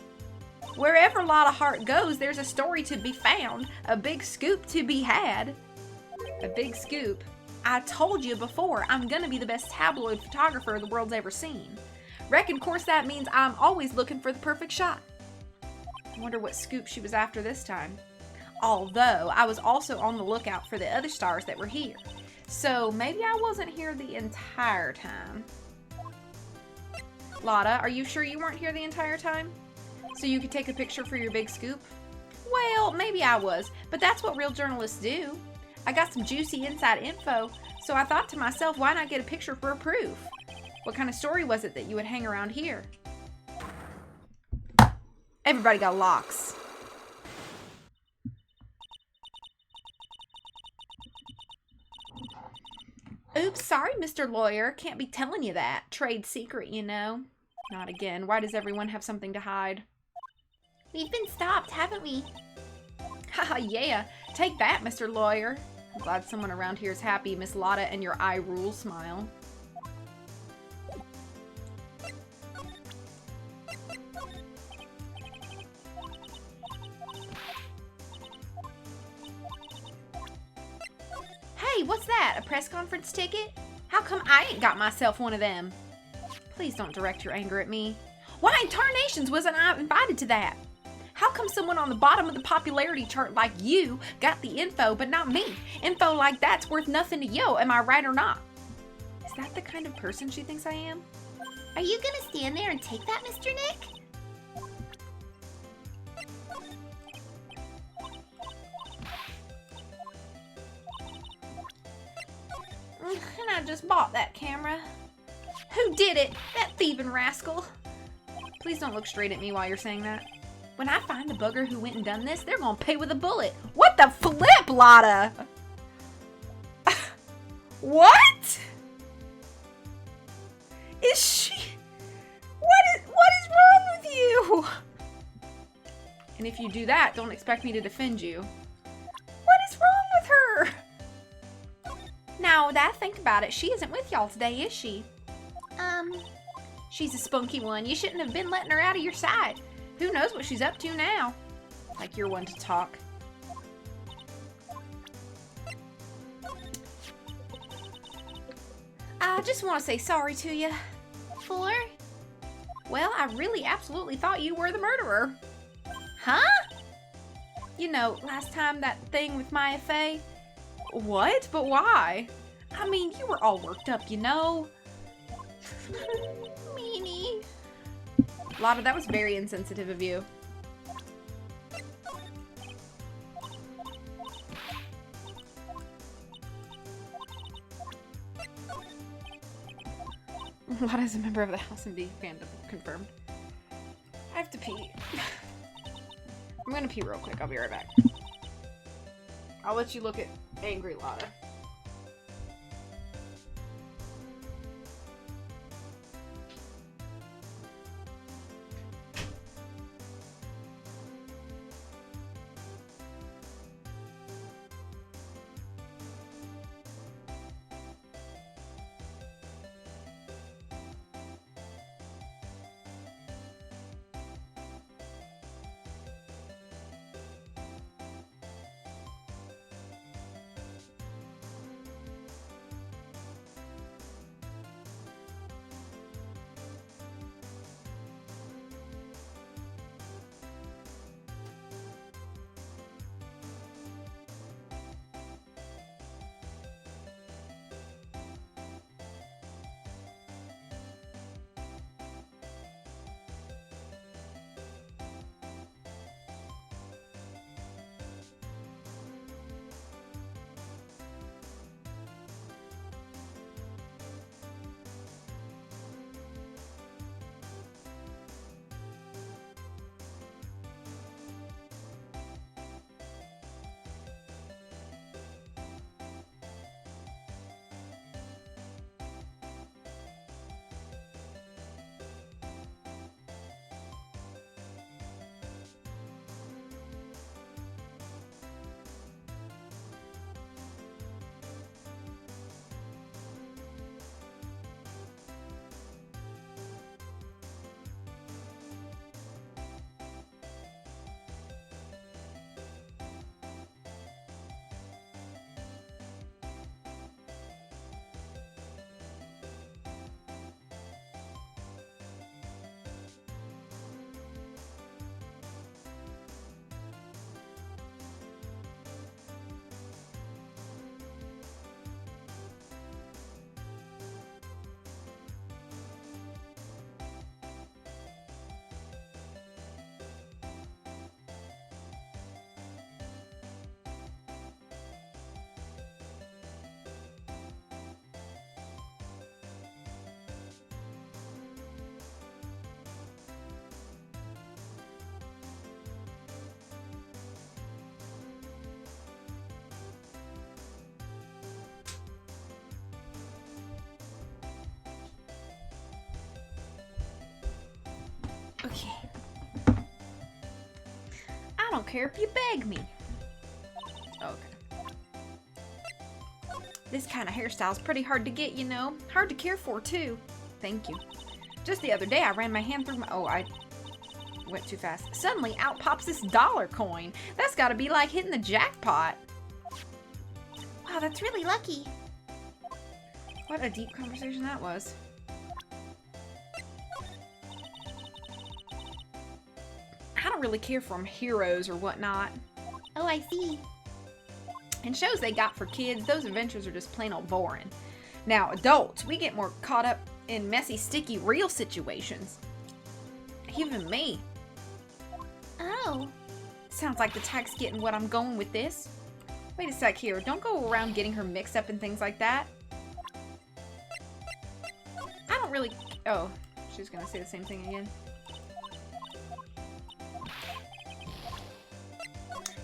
Wherever Lotta Hart goes, there's a story to be found, a big scoop to be had. A big scoop? I told you before, I'm gonna be the best tabloid photographer the world's ever seen. Reckon, of course, that means I'm always looking for the perfect shot. I wonder what scoop she was after this time. Although, I was also on the lookout for the other stars that were here. So, maybe I wasn't here the entire time. Lotta, are you sure you weren't here the entire time? So you could take a picture for your big scoop? Well, maybe I was, but that's what real journalists do. I got some juicy inside info, so I thought to myself, why not get a picture for proof? What kind of story was it that you would hang around here? Everybody got locks. Oops, sorry, Mr. Lawyer. Can't be telling you that. Trade secret, you know. Not again. Why does everyone have something to hide? We've been stopped, haven't we? Haha, yeah. Take that, Mr. Lawyer. I'm glad someone around here is happy, Miss Lotta, and your I rule smile. Hey, Hey, what's that? A press conference ticket? How come I ain't got myself one of them? Please don't direct your anger at me. Why in tarnations wasn't I invited to that? How come someone on the bottom of the popularity chart like you got the info but not me? Info like that's worth nothing to yo, am I right or not? Is that the kind of person she thinks I am? Are you gonna stand there and take that, Mr. Nick? And I just bought that camera. Who did it? That thieving rascal. Please don't look straight at me while you're saying that. When I find the bugger who went and done this, they're gonna pay with a bullet. What the flip, Lotta? What? Is she... What is wrong with you? And if you do that, don't expect me to defend you. What is wrong with her? Now that I think about it, she isn't with y'all today, is she? She's a spunky one. You shouldn't have been letting her out of your sight. Who knows what she's up to now? Like you're one to talk. I just want to say sorry to you. For? Well, I really absolutely thought you were the murderer. Huh? You know, last time that thing with Maya Faye. What? But why? I mean, you were all worked up, you know. Meanie. Lotta, that was very insensitive of you. Lotta is a member of the House MD fandom. Confirmed. I have to pee. I'm gonna pee real quick. I'll be right back. I'll let you look at Angry Lotta. Okay. I don't care if you beg me. Okay. This kind of hairstyle's pretty hard to get, you know. Hard to care for, too. Thank you. Just the other day, I ran my hand through my... Oh, I went too fast. Suddenly, out pops this dollar coin. That's gotta be like hitting the jackpot. Wow, that's really lucky. What a deep conversation that was. I don't really care for them heroes or whatnot. Oh, I see. And shows they got for kids, those adventures are just plain old boring. Now, adults, we get more caught up in messy, sticky, real situations. Even me. Oh. Sounds like the tag's getting what I'm going with this. Wait a sec here. Don't go around getting her mixed up in things like that. I don't really... Oh, she's gonna say the same thing again.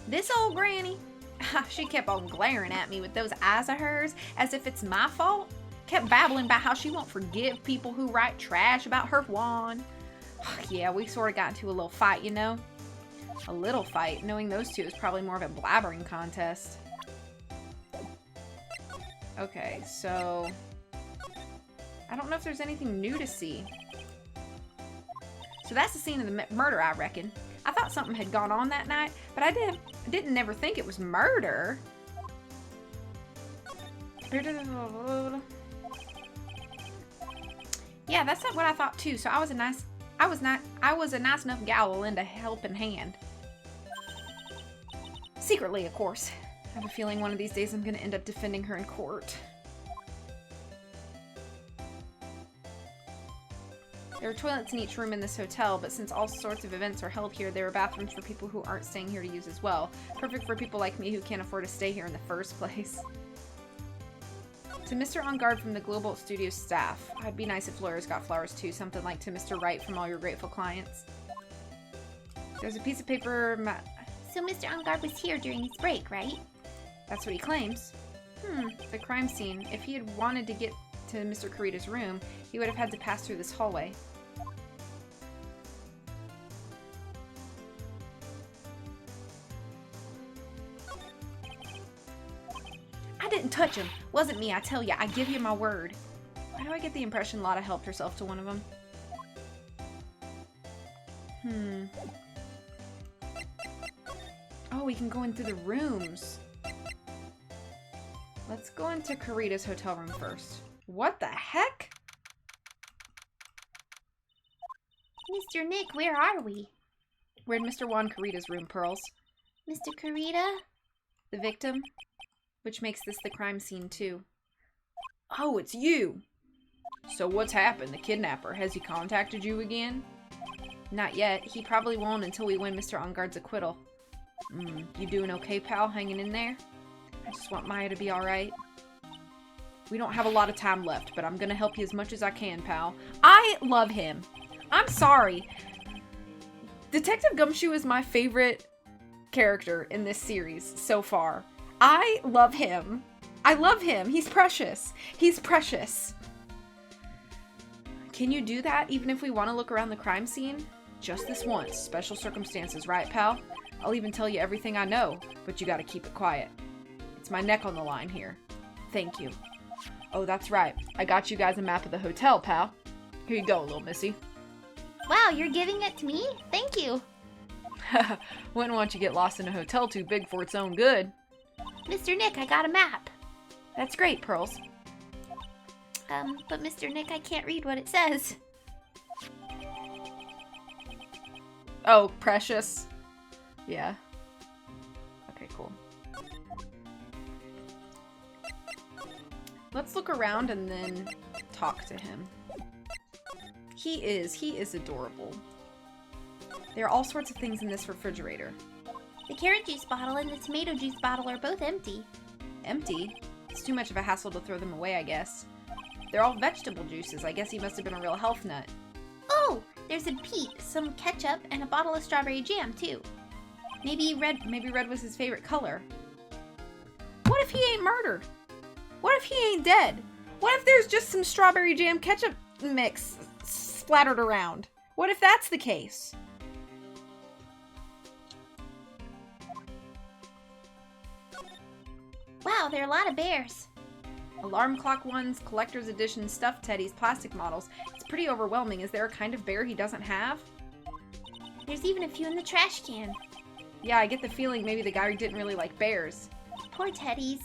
This old granny, she kept on glaring at me with those eyes of hers as if it's my fault. Kept babbling about how she won't forgive people who write trash about her wand. Yeah, we sort of got into a little fight, you know? A little fight. Knowing those two is probably more of a blabbering contest. Okay, so... I don't know if there's anything new to see. So that's the scene of the murder, I reckon. I thought something had gone on that night, but I didn't never think it was murder. Yeah, that's not what I thought too. So I was a nice enough gal to lend a helping hand. Secretly, of course. I have a feeling one of these days I'm gonna end up defending her in court. There are toilets in each room in this hotel, but since all sorts of events are held here, there are bathrooms for people who aren't staying here to use as well. Perfect for people like me who can't afford to stay here in the first place. To Mr. On Guard from the Global Studios staff, I'd be nice if lawyers got flowers too, something like to Mr. Wright from all your grateful clients. There's a piece of paper... So Mr. On Guard was here during his break, right? That's what he claims. The crime scene. If he had wanted to get to Mr. Kurita's room, he would have had to pass through this hallway. I didn't touch him. Wasn't me, I tell ya. I give you my word. Why do I get the impression Lotta helped herself to one of them? Oh, we can go into the rooms. Let's go into Kurita's hotel room first. What the heck? Mr. Nick, where are we? We're in Mr. Juan Kurita's room, Pearls. Mr. Kurita? The victim? Which makes this the crime scene, too. Oh, it's you! So what's happened? The kidnapper, has he contacted you again? Not yet. He probably won't until we win Mr. On Guard's acquittal. You doing okay, pal? Hanging in there? I just want Maya to be alright. We don't have a lot of time left, but I'm gonna help you as much as I can, pal. I love him. I'm sorry. Detective Gumshoe is my favorite character in this series so far. I love him. I love him. He's precious. He's precious. Can you do that even if we want to look around the crime scene? Just this once. Special circumstances, right, pal? I'll even tell you everything I know, but you gotta keep it quiet. It's my neck on the line here. Thank you. Oh, that's right. I got you guys a map of the hotel, pal. Here you go, little missy. Wow, you're giving it to me? Thank you. Wouldn't want you to get lost in a hotel too big for its own good. Mr. Nick, I got a map. That's great, Pearls. But Mr. Nick, I can't read what it says. Oh, precious. Yeah. Okay, cool. Let's look around and then talk to him. He is adorable. There are all sorts of things in this refrigerator. The carrot juice bottle and the tomato juice bottle are both empty. Empty? It's too much of a hassle to throw them away, I guess. They're all vegetable juices. I guess he must have been a real health nut. Oh, there's a Pete, some ketchup, and a bottle of strawberry jam, too. Maybe red was his favorite color. What if he ain't murdered? What if he ain't dead? What if there's just some strawberry jam ketchup mix splattered around? What if that's the case? Wow, there are a lot of bears. Alarm clock ones, collector's edition, stuffed teddies, plastic models. It's pretty overwhelming. Is there a kind of bear he doesn't have? There's even a few in the trash can. Yeah, I get the feeling maybe the guy didn't really like bears. Poor teddies.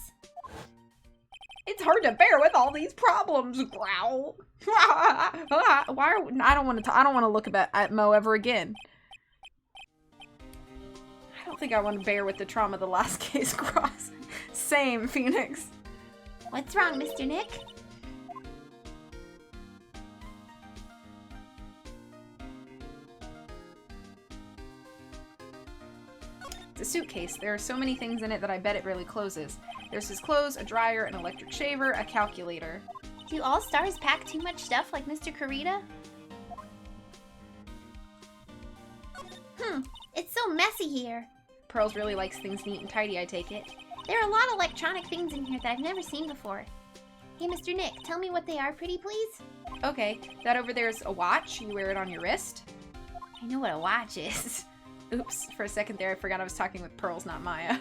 It's hard to bear with all these problems. Growl. I don't want to look at Mo ever again. I don't think I want to bear with the trauma of the last case cross. Same, Phoenix. What's wrong, Mr. Nick? It's a suitcase. There are so many things in it that I bet it really closes. There's his clothes, a dryer, an electric shaver, a calculator. Do all stars pack too much stuff like Mr. Kurita? It's so messy here. Pearls really likes things neat and tidy, I take it. There are a lot of electronic things in here that I've never seen before. Hey, Mr. Nick, tell me what they are, pretty please? Okay, that over there is a watch. You wear it on your wrist. I know what a watch is. Oops, for a second there I forgot I was talking with Pearls, not Maya.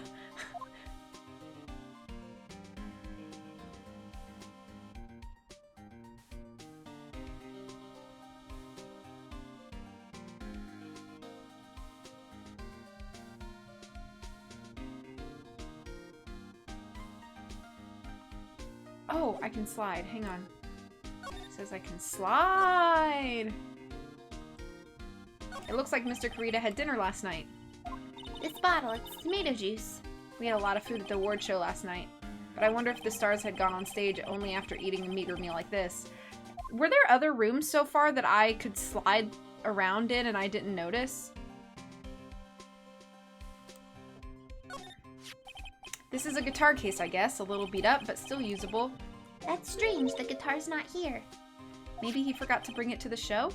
Oh, I can slide. Hang on. It says I can slide. It looks like Mr. Kurita had dinner last night. This bottle, it's tomato juice. We had a lot of food at the award show last night. But I wonder if the stars had gone on stage only after eating a meager meal like this. Were there other rooms so far that I could slide around in and I didn't notice? This is a guitar case, I guess. A little beat up, but still usable. That's strange, the guitar's not here. Maybe he forgot to bring it to the show?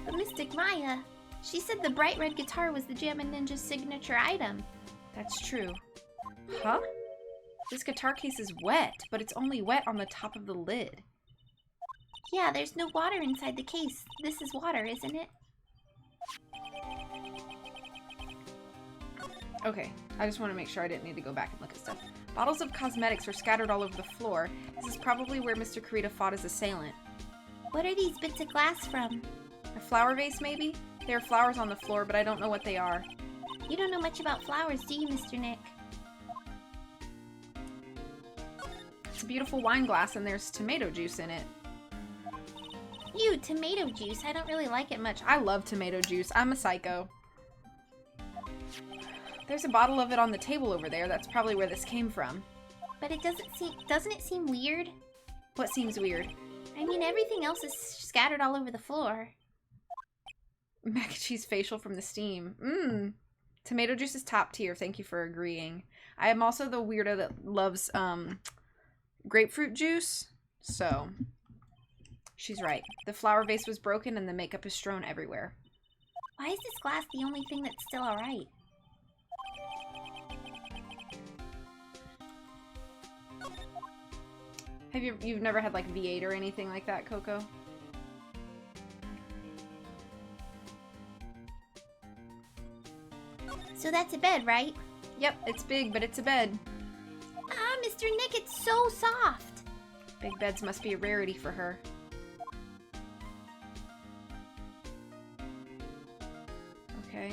But Mystic Maya, she said the bright red guitar was the Jammin' Ninja's signature item. That's true. Huh? This guitar case is wet, but it's only wet on the top of the lid. Yeah, there's no water inside the case. This is water, isn't it? Okay, I just want to make sure I didn't need to go back and look at stuff. Bottles of cosmetics are scattered all over the floor. This is probably where Mr. Kurita fought his assailant. What are these bits of glass from? A flower vase, maybe? There are flowers on the floor, but I don't know what they are. You don't know much about flowers, do you, Mr. Nick? It's a beautiful wine glass and there's tomato juice in it. Ew, tomato juice. I don't really like it much. I love tomato juice. I'm a psycho. There's a bottle of it on the table over there. That's probably where this came from. But doesn't it seem weird? What seems weird? I mean, everything else is scattered all over the floor. Mac and cheese facial from the steam. Mmm. Tomato juice is top tier. Thank you for agreeing. I am also the weirdo that loves grapefruit juice. So, she's right. The flower vase was broken and the makeup is strewn everywhere. Why is this glass the only thing that's still alright? Have you've never had like V8 or anything like that, Coco? So that's a bed, right? Yep, it's big, but it's a bed. Ah, Mr. Nick, it's so soft. Big beds must be a rarity for her. Okay.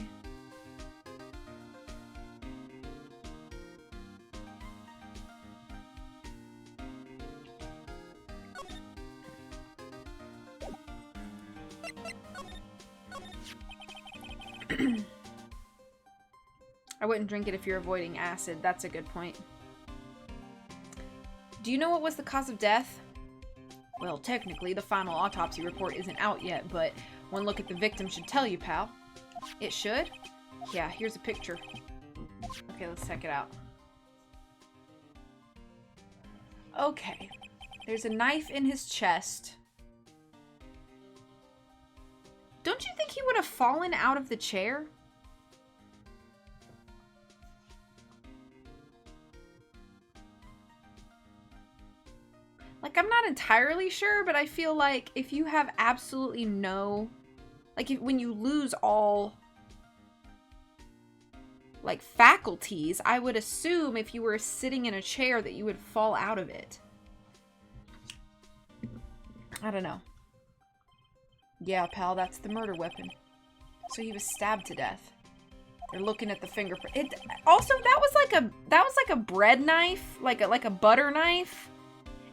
I wouldn't drink it if you're avoiding acid. That's a good point. Do you know what was the cause of death? Well, technically, the final autopsy report isn't out yet, but one look at the victim should tell you, pal. It should? Yeah, here's a picture. Okay, let's check it out. Okay. There's a knife in his chest. Don't you think he would have fallen out of the chair? Like, I'm not entirely sure, but I feel like if you have absolutely no... Like, when you lose all, like, faculties, I would assume if you were sitting in a chair that you would fall out of it. I don't know. Yeah, pal, that's the murder weapon. So he was stabbed to death. They're looking at the fingerprint. Also, that was like a bread knife, like a butter knife.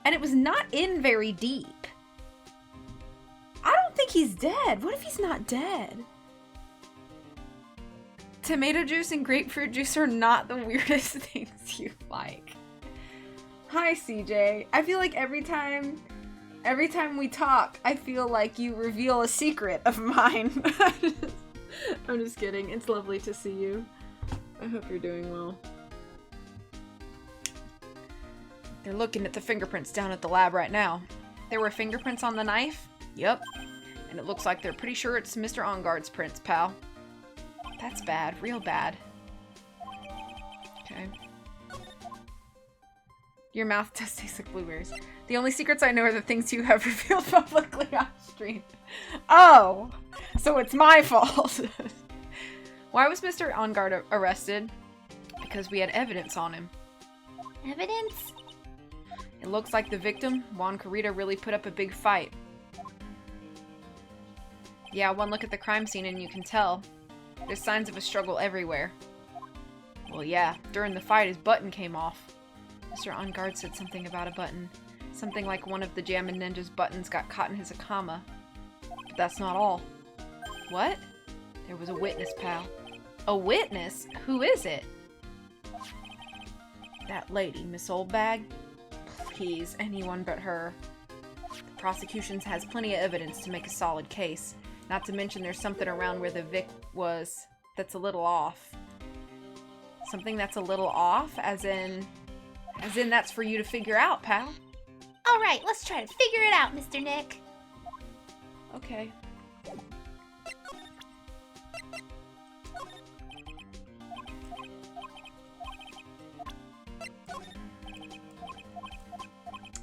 And it was not in very deep. I don't think he's dead. What if he's not dead? Tomato juice and grapefruit juice are not the weirdest things you like. Hi, CJ. I feel like every time we talk, I feel like you reveal a secret of mine. I'm just kidding. It's lovely to see you. I hope you're doing well. They're looking at the fingerprints down at the lab right now. There were fingerprints on the knife? Yep. And it looks like they're pretty sure it's Mr. Onguard's prints, pal. That's bad. Real bad. Okay. Your mouth does taste like blueberries. The only secrets I know are the things you have revealed publicly on stream. Oh! So it's my fault! Why was Mr. Onguard arrested? Because we had evidence on him. Evidence? It looks like the victim, Juan Carita, really put up a big fight. Yeah, one look at the crime scene and you can tell. There's signs of a struggle everywhere. Well, yeah, during the fight his button came off. Mr. Onguard said something about a button. Something like one of the Jammin' Ninja's buttons got caught in his akama. But that's not all. What? There was a witness, pal. A witness? Who is it? That lady, Miss Oldbag? Please, anyone but her. The prosecution has plenty of evidence to make a solid case. Not to mention there's something around where the Vic was that's a little off. Something that's a little off? As in that's for you to figure out, pal. All right, let's try to figure it out, Mr. Nick. Okay.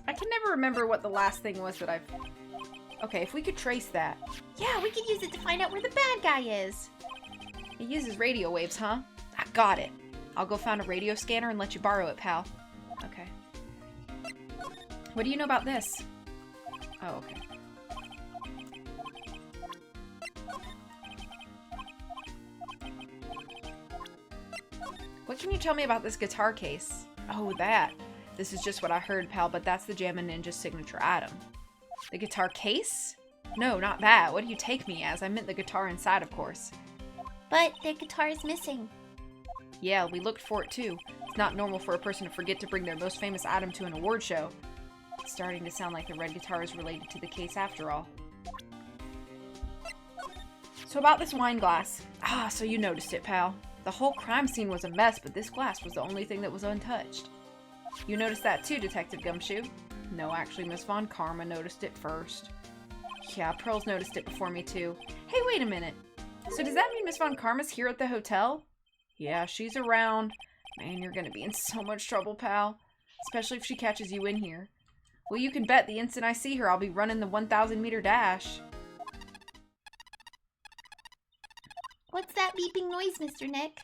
I can never remember what the last thing was that I've... Okay, if we could trace that. Yeah, we could use it to find out where the bad guy is. It uses radio waves, huh? I got it. I'll go find a radio scanner and let you borrow it, pal. Okay. What do you know about this? Oh, okay. What can you tell me about this guitar case? Oh, that. This is just what I heard, pal, but that's the Jammin' Ninja's signature item. The guitar case? No, not that. What do you take me as? I meant the guitar inside, of course. But their guitar is missing. Yeah, we looked for it too. It's not normal for a person to forget to bring their most famous item to an award show. It's starting to sound like the red guitar is related to the case after all. So about this wine glass. Ah, so you noticed it, pal. The whole crime scene was a mess, but this glass was the only thing that was untouched. You noticed that too, Detective Gumshoe? No, actually, Miss Von Karma noticed it first. Yeah, Pearls noticed it before me too. Hey, wait a minute. So does that mean Miss Von Karma's here at the hotel? Yeah, she's around. Man, you're gonna be in so much trouble, pal. Especially if she catches you in here. Well, you can bet the instant I see her, I'll be running the 1,000-meter dash. What's that beeping noise, Mr. Nick?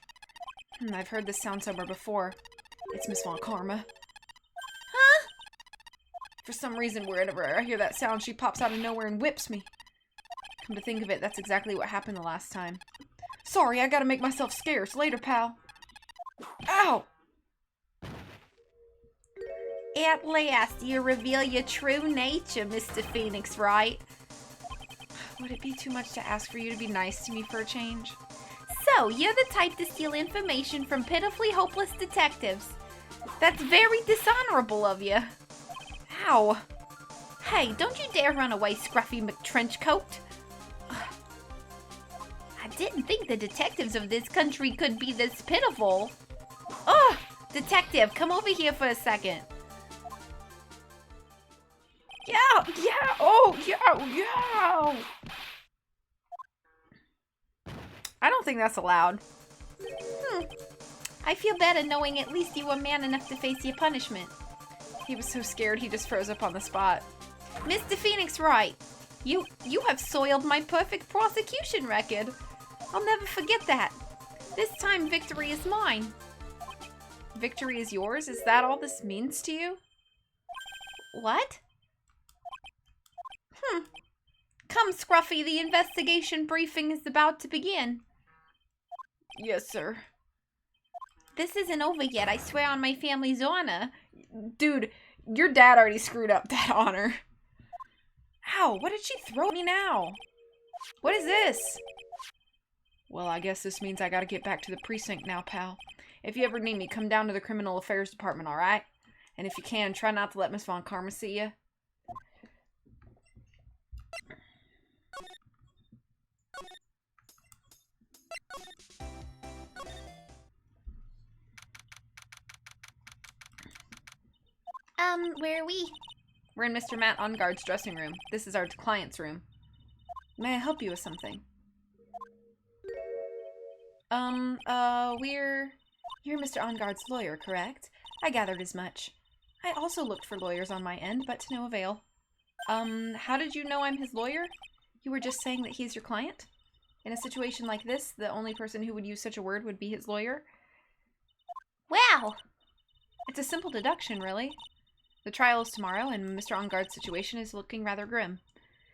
I've heard this sound somewhere before. It's Miss Von Karma. Huh? For some reason, wherever I hear that sound, she pops out of nowhere and whips me. Come to think of it, that's exactly what happened the last time. Sorry, I gotta make myself scarce. Later, pal. Ow! At last, you reveal your true nature, Mr. Phoenix, Wright. Would it be too much to ask for you to be nice to me for a change? So, you're the type to steal information from pitifully hopeless detectives. That's very dishonorable of you. Ow. Hey, don't you dare run away, Scruffy McTrenchcoat. I didn't think the detectives of this country could be this pitiful. Ugh! Detective, come over here for a second. Yeah! I don't think that's allowed. I feel better knowing at least you were man enough to face your punishment. He was so scared he just froze up on the spot. Mr. Phoenix Wright, you have soiled my perfect prosecution record. I'll never forget that. This time victory is mine. Victory is yours? Is that all this means to you? What? Come, Scruffy, the investigation briefing is about to begin. Yes, sir. This isn't over yet, I swear on my family's honor. Dude, Your dad already screwed up that honor. Ow, what did she throw at me now? What is this? Well, I guess this means I gotta get back to the precinct now, pal. If you ever need me, come down to the criminal affairs department, alright? And if you can, try not to let Miss Von Karma see you. Where are we? We're in Mr. Matt Onguard's dressing room. This is our client's room. May I help you with something? You're Mr. Onguard's lawyer, correct? I gathered as much. I also looked for lawyers on my end, but to no avail. How did you know I'm his lawyer? You were just saying that he's your client? In a situation like this, the only person who would use such a word would be his lawyer? Wow! It's a simple deduction, really. The trial is tomorrow, and Mr. Onguard's situation is looking rather grim.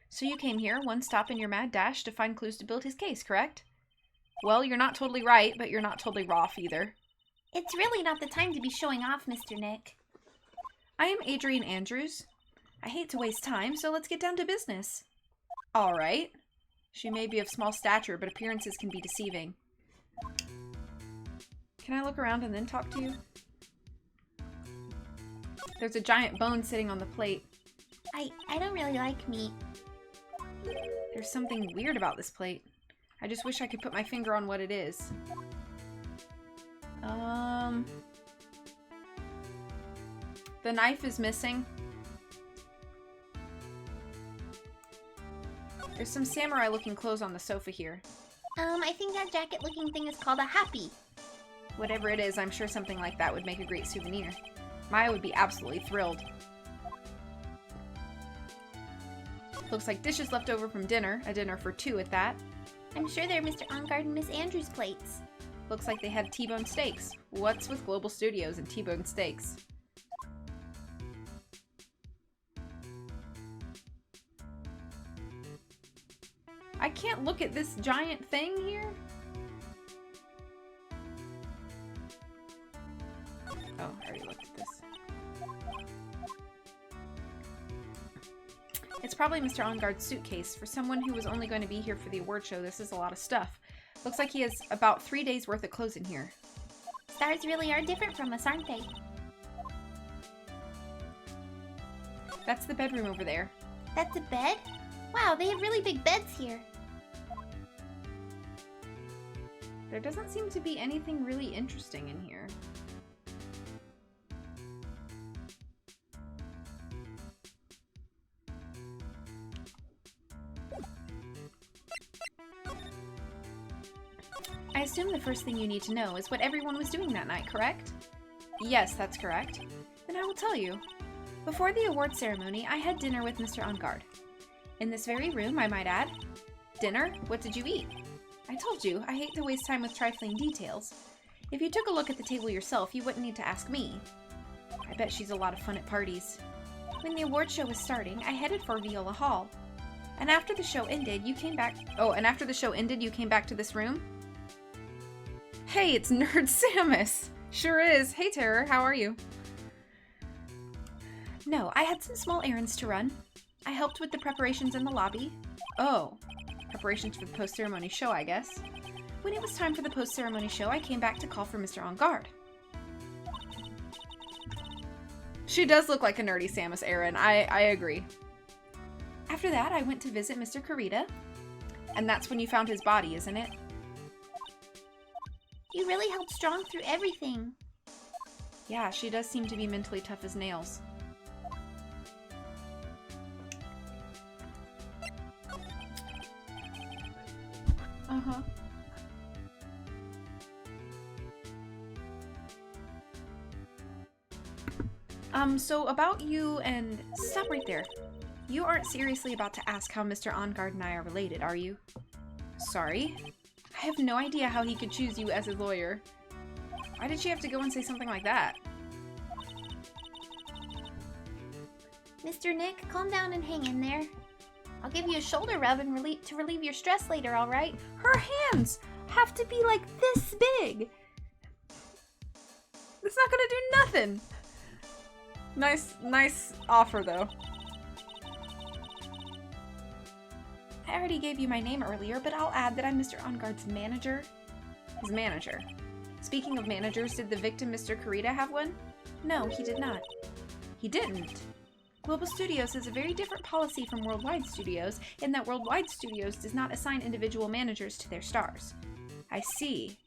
So you came here, one stop in your mad dash, to find clues to build his case, correct? Well, you're not totally right, but you're not totally off either. It's really not the time to be showing off, Mr. Nick. I am Adrian Andrews. I hate to waste time, so let's get down to business. All right. She may be of small stature, but appearances can be deceiving. Can I look around and then talk to you? There's a giant bone sitting on the plate. I don't really like meat. There's something weird about this plate. I just wish I could put my finger on what it is. The knife is missing. There's some samurai-looking clothes on the sofa here. I think that jacket-looking thing is called a happy. Whatever it is, I'm sure something like that would make a great souvenir. Maya would be absolutely thrilled. Looks like dishes left over from dinner, a dinner for two at that. I'm sure they're Mr. Onguard and Miss Andrews' plates. Looks like they had T-bone steaks. What's with Global Studios and T-bone steaks? I can't look at this giant thing here. Oh, I already looked at this. It's probably Mr. Onguard's suitcase. For someone who was only going to be here for the award show, this is a lot of stuff. Looks like he has about 3 days worth of clothes in here. Stars really are different from us, aren't they? That's the bedroom over there. That's a bed? Wow, they have really big beds here. There doesn't seem to be anything really interesting in here. I assume the first thing you need to know is what everyone was doing that night, correct? Yes, that's correct. Then I will tell you. Before the award ceremony, I had dinner with Mr. Onguard. In this very room, I might add. Dinner? What did you eat? I told you, I hate to waste time with trifling details. If you took a look at the table yourself, you wouldn't need to ask me. I bet she's a lot of fun at parties. When the award show was starting, I headed for Viola Hall. And after the show ended, you came back... Oh, and after the show ended, you came back to this room? Hey, it's Nerd Samus! Sure is. Hey, Terror, how are you? No, I had some small errands to run. I helped with the preparations in the lobby. Oh, preparations for the post-ceremony show, I guess. When it was time for the post-ceremony show, I came back to call for Mr. Onguard. She does look like a nerdy Samus Aran. I agree. After that, I went to visit Mr. Kurita. And that's when you found his body, isn't it? You really held strong through everything. Yeah, she does seem to be mentally tough as nails. Uh-huh. So about you and... Stop right there. You aren't seriously about to ask how Mr. Onguard and I are related, are you? Sorry. I have no idea how he could choose you as his lawyer. Why did she have to go and say something like that? Mr. Nick, calm down and hang in there. I'll give you a shoulder rub and relieve your stress later, alright? Her hands have to be like this big. It's not gonna do nothing. Nice offer, though. I already gave you my name earlier, but I'll add that I'm Mr. Enguarde's manager. His manager. Speaking of managers, did the victim, Mr. Kurita, have one? No, he did not. He didn't. Global Studios has a very different policy from Worldwide Studios in that Worldwide Studios does not assign individual managers to their stars. I see.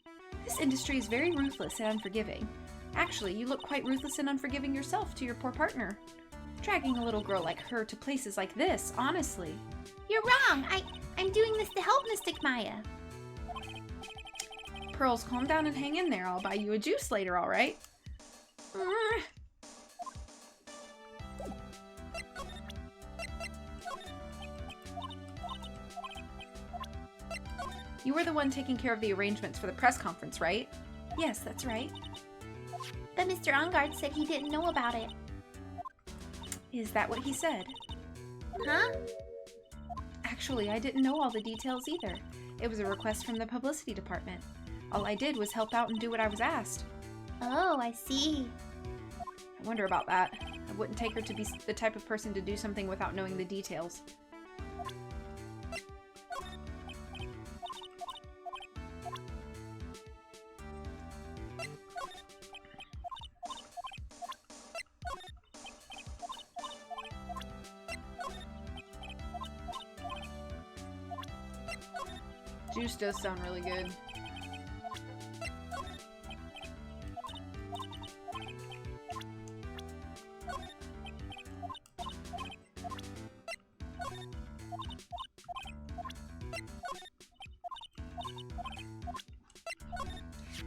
This industry is very ruthless and unforgiving. Actually, you look quite ruthless and unforgiving yourself to your poor partner. Dragging a little girl like her to places like this, honestly. You're wrong. I'm doing this to help Mystic Maya. Pearls, calm down and hang in there. I'll buy you a juice later, alright? You were the one taking care of the arrangements for the press conference, right? Yes, that's right. But Mr. Enguarde said he didn't know about it. Is that what he said? Huh? Actually, I didn't know all the details either. It was a request from the publicity department. All I did was help out and do what I was asked. Oh, I see. I wonder about that. I wouldn't take her to be the type of person to do something without knowing the details. Juice does sound really good.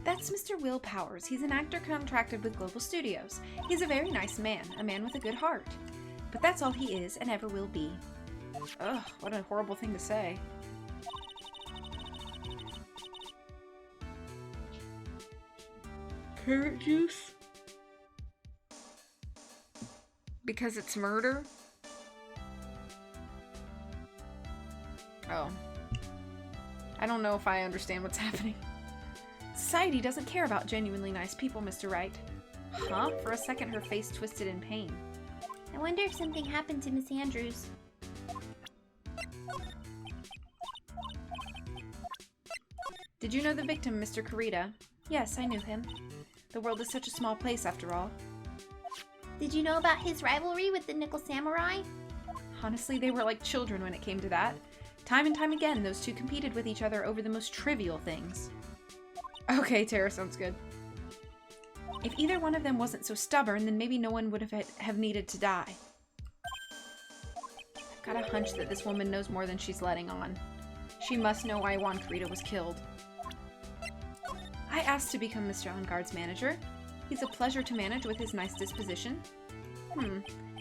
That's Mr. Will Powers. He's an actor contracted with Global Studios. He's a very nice man, a man with a good heart. But that's all he is and ever will be. Ugh, what a horrible thing to say. Carrot juice? Because it's murder? Oh. I don't know if I understand what's happening. Society doesn't care about genuinely nice people, Mr. Wright. Huh? For a second, her face twisted in pain. I wonder if something happened to Miss Andrews. Did you know the victim, Mr. Kurita? Yes, I knew him. The world is such a small place, after all. Did you know about his rivalry with the Nickel Samurai? Honestly, they were like children when it came to that. Time and time again, those two competed with each other over the most trivial things. Okay, Tara, sounds good. If either one of them wasn't so stubborn, then maybe no one would have needed to die. I've got a hunch that this woman knows more than she's letting on. She must know why Juan Kurita was killed. I asked to become Mr. Enguarde's manager. He's a pleasure to manage with his nice disposition.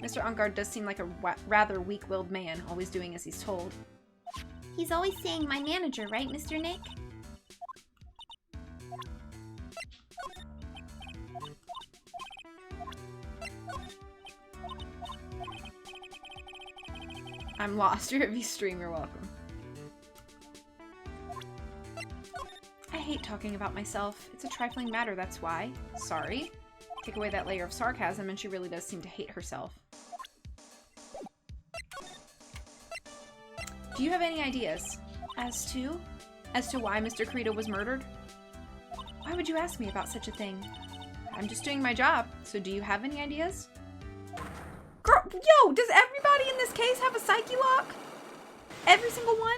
Mr. Enguarde does seem like a rather weak-willed man, always doing as he's told. He's always saying my manager, right, Mr. Nick? I'm lost. You're a V-stream, you're welcome. I hate talking about myself. It's a trifling matter, that's why. Sorry. Take away that layer of sarcasm and she really does seem to hate herself. Do you have any ideas? As to why Mr. Kurita was murdered? Why would you ask me about such a thing? I'm just doing my job, so do you have any ideas? Girl, yo, does everybody in this case have a psyche lock? Every single one?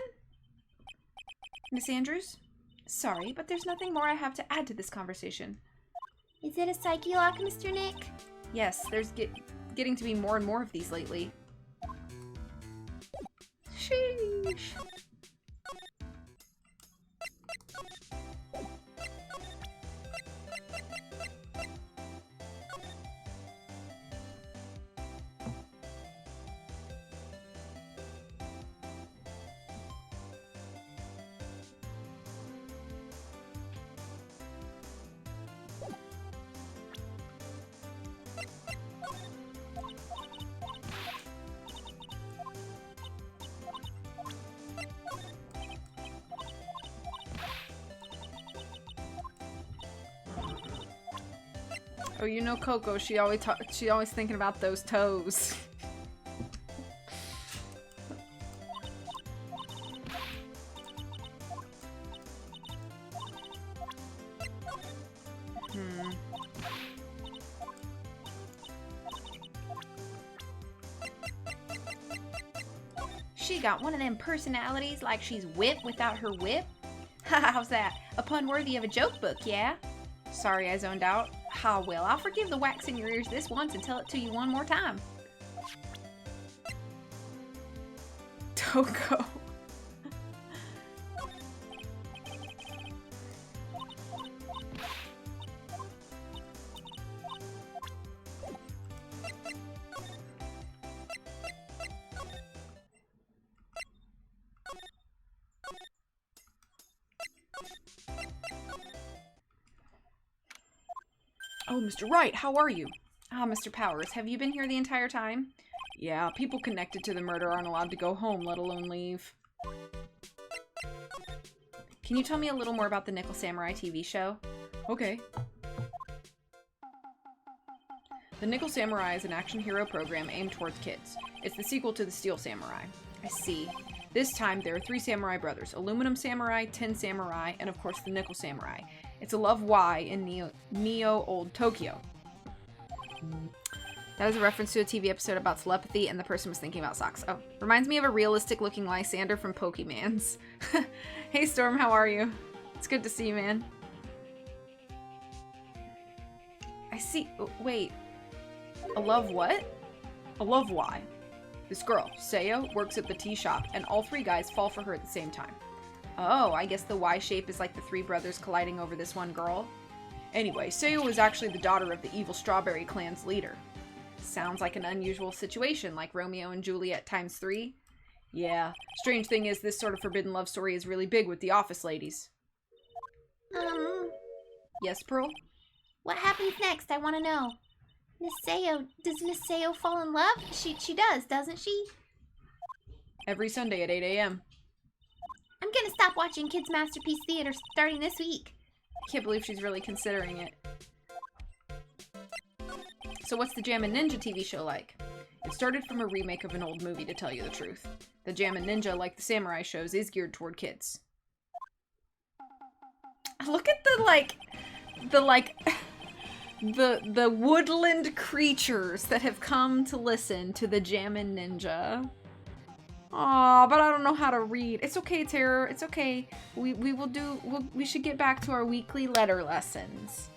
Miss Andrews? Sorry, but there's nothing more I have to add to this conversation. Is it a psyche lock, Mr. Nick? Yes, there's getting to be more and more of these lately. Sheesh. Oh, you know Coco, she always thinking about those toes. She got one of them personalities like she's whip without her whip. How's that? A pun worthy of a joke book, yeah? Sorry, I zoned out. Ha, well, I'll forgive the wax in your ears this once and tell it to you one more time. Toko. Oh, Mr. Wright, how are you? Ah, Mr. Powers, have you been here the entire time? Yeah, people connected to the murder aren't allowed to go home, let alone leave. Can you tell me a little more about the Nickel Samurai TV show? Okay. The Nickel Samurai is an action hero program aimed towards kids. It's the sequel to the Steel Samurai. I see. This time, there are 3 samurai brothers, Aluminum Samurai, Tin Samurai, and of course the Nickel Samurai. It's a Love Y in Neo Old Tokyo. That is a reference to a TV episode about telepathy, and the person was thinking about socks. Oh, reminds me of a realistic-looking Lysander from Pokemans. Hey, Storm, how are you? It's good to see you, man. I see. Wait. A love what? A Love Y. This girl, Sayo, works at the tea shop, and all 3 guys fall for her at the same time. Oh, I guess the Y shape is like the 3 brothers colliding over this one girl. Anyway, Sayo was actually the daughter of the evil Strawberry Clan's leader. Sounds like an unusual situation, like Romeo and Juliet times 3. Yeah. Strange thing is, this sort of forbidden love story is really big with the office ladies. Yes, Pearl? What happens next? I want to know. Does Miss Sayo fall in love? She does, doesn't she? Every Sunday at 8 a.m. I'm gonna stop watching Kids Masterpiece Theater starting this week. Can't believe she's really considering it. So what's the Jammin' Ninja TV show like? It started from a remake of an old movie, to tell you the truth. The Jammin' Ninja, like the samurai shows, is geared toward kids. Look at the woodland creatures that have come to listen to the Jammin' Ninja. Aw, but I don't know how to read. It's okay, Terror. It's okay. We should get back to our weekly letter lessons.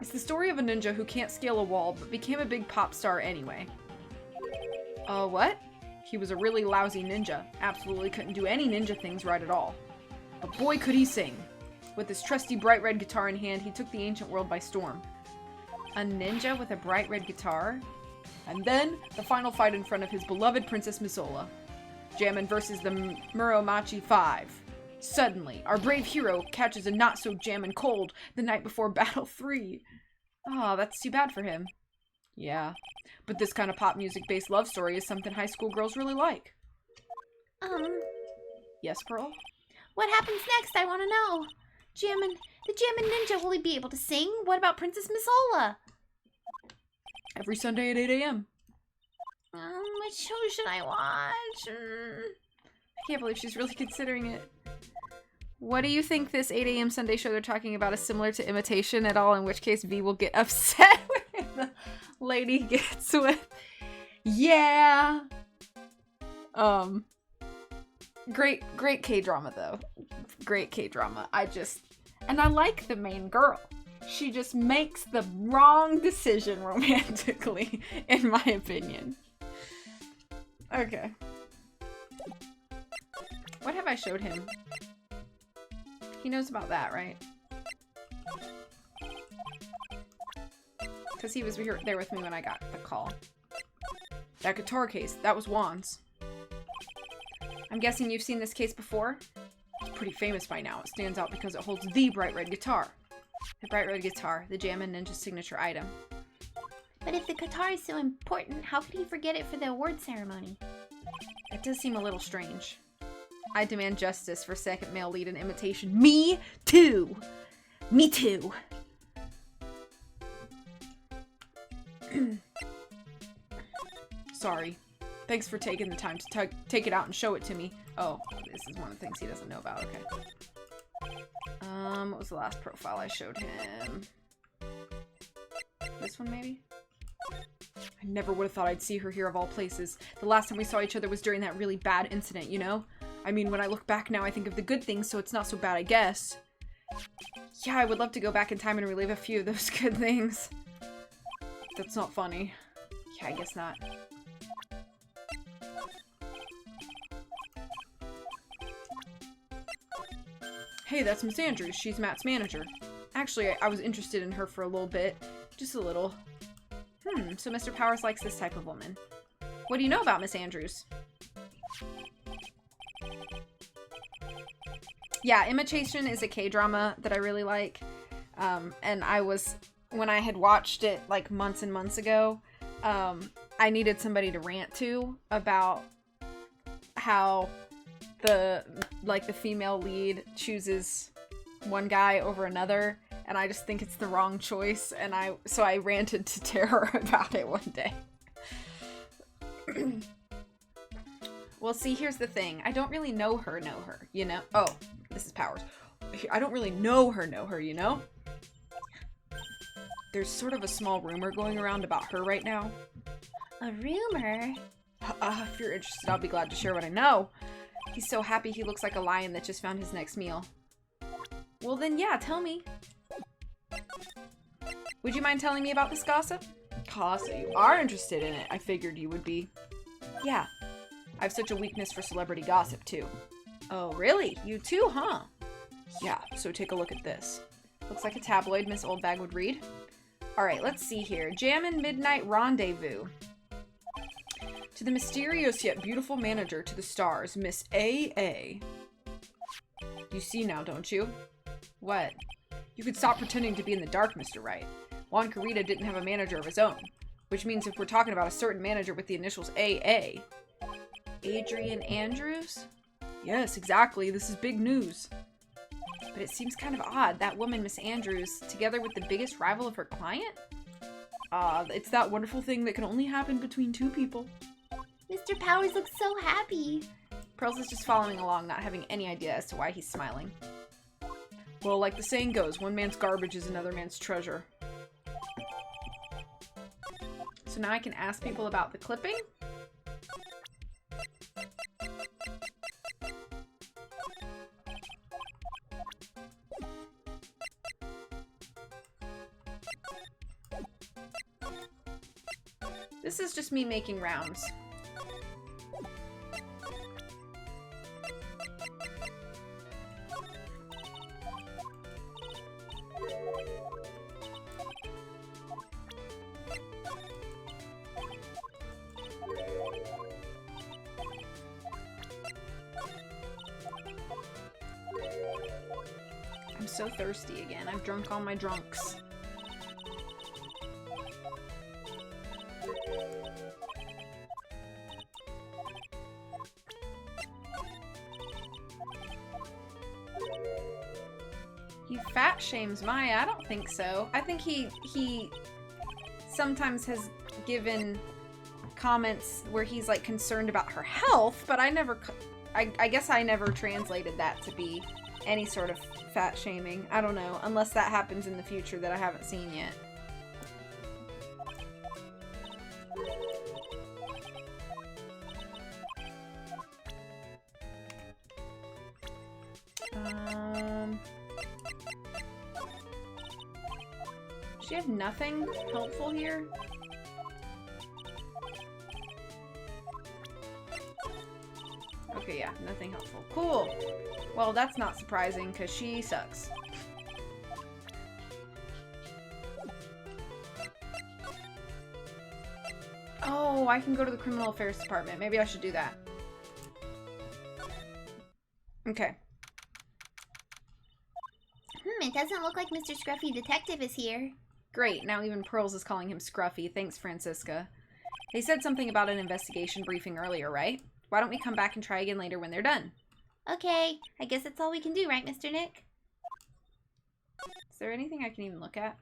It's the story of a ninja who can't scale a wall, but became a big pop star anyway. What? He was a really lousy ninja. Absolutely couldn't do any ninja things right at all. But boy could he sing. With his trusty bright red guitar in hand, he took the ancient world by storm. A ninja with a bright red guitar? And then, the final fight in front of his beloved Princess Misola. Jammin' versus the Muromachi 5. Suddenly, our brave hero catches a not-so-jammin' cold the night before Battle 3. Oh, that's too bad for him. Yeah, but this kind of pop music-based love story is something high school girls really like. Yes, Pearl? What happens next? I want to know. The Jammin' Ninja, will he be able to sing? What about Princess Misola? Every Sunday at 8 a.m. Which show should I watch? I can't believe she's really considering it. What do you think this 8 a.m. Sunday show they're talking about is similar to Imitation at all? In which case V will get upset when the lady gets with. Yeah. Great K-drama though. Great K-drama. And I like the main girl. She just makes the wrong decision romantically, in my opinion. Okay. What have I showed him? He knows about that, right? Because he was there with me when I got the call. That guitar case, that was Juan's. I'm guessing you've seen this case before? It's pretty famous by now. It stands out because it holds the bright red guitar. The bright red guitar, the Jammin' Ninja signature item. But if the guitar is so important, how could he forget it for the award ceremony? It does seem a little strange. I demand justice for second male lead in imitation. Me too. Me too. Sorry. Thanks for taking the time to take it out and show it to me. Oh, this is one of the things he doesn't know about. Okay. What was the last profile I showed him? This one, maybe? I never would have thought I'd see her here of all places. The last time we saw each other was during that really bad incident, you know? I mean, when I look back now, I think of the good things, so it's not so bad, I guess. Yeah, I would love to go back in time and relive a few of those good things. That's not funny. Yeah, I guess not. Hey, that's Miss Andrews. She's Matt's manager. Actually, I was interested in her for a little bit. Just a little. So Mr. Powers likes this type of woman. What do you know about Miss Andrews? Yeah, Imitation is a K-drama that I really like. And when I had watched it like months and months ago, I needed somebody to rant to about how the female lead chooses one guy over another, and I just think it's the wrong choice, and so I ranted to Tara about it one day. Well, see, here's the thing. I don't really know her, you know? Oh, this is Powers. I don't really know her, you know? There's sort of a small rumor going around about her right now. A rumor? If you're interested, I'll be glad to share what I know. He's so happy he looks like a lion that just found his next meal. Well then, yeah, tell me. Would you mind telling me about this gossip? So you are interested in it. I figured you would be. Yeah. I have such a weakness for celebrity gossip, too. Oh, really? You too, huh? Yeah, so take a look at this. Looks like a tabloid Miss Oldbag would read. Alright, let's see here. Jammin' Midnight Rendezvous. To the mysterious yet beautiful manager to the stars, Miss A.A. You see now, don't you? What? You could stop pretending to be in the dark, Mr. Wright. Juan Carita didn't have a manager of his own. Which means if we're talking about a certain manager with the initials A.A. Adrian Andrews? Yes, exactly. This is big news. But it seems kind of odd, that woman, Miss Andrews, together with the biggest rival of her client? It's that wonderful thing that can only happen between two people. Mr. Powers looks so happy. Pearls is just following along, not having any idea as to why he's smiling. Well, like the saying goes, one man's garbage is another man's treasure. So now I can ask people about the clipping? This is just me making rounds. I'm so thirsty again. I've drunk all my drunks. He fat shames Maya? I don't think so. I think he sometimes has given comments where he's like concerned about her health, but I guess I never translated that to be any sort of fat shaming. I don't know, unless that happens in the future that I haven't seen yet. Does she have nothing helpful here? Okay, yeah, nothing helpful. Cool. Well, that's not surprising, because she sucks. Oh, I can go to the Criminal Affairs Department. Maybe I should do that. Okay. It doesn't look like Mr. Scruffy Detective is here. Great, now even Pearls is calling him Scruffy. Thanks, Francisca. They said something about an investigation briefing earlier, right? Why don't we come back and try again later when they're done? Okay, I guess that's all we can do, right, Mr. Nick? Is there anything I can even look at?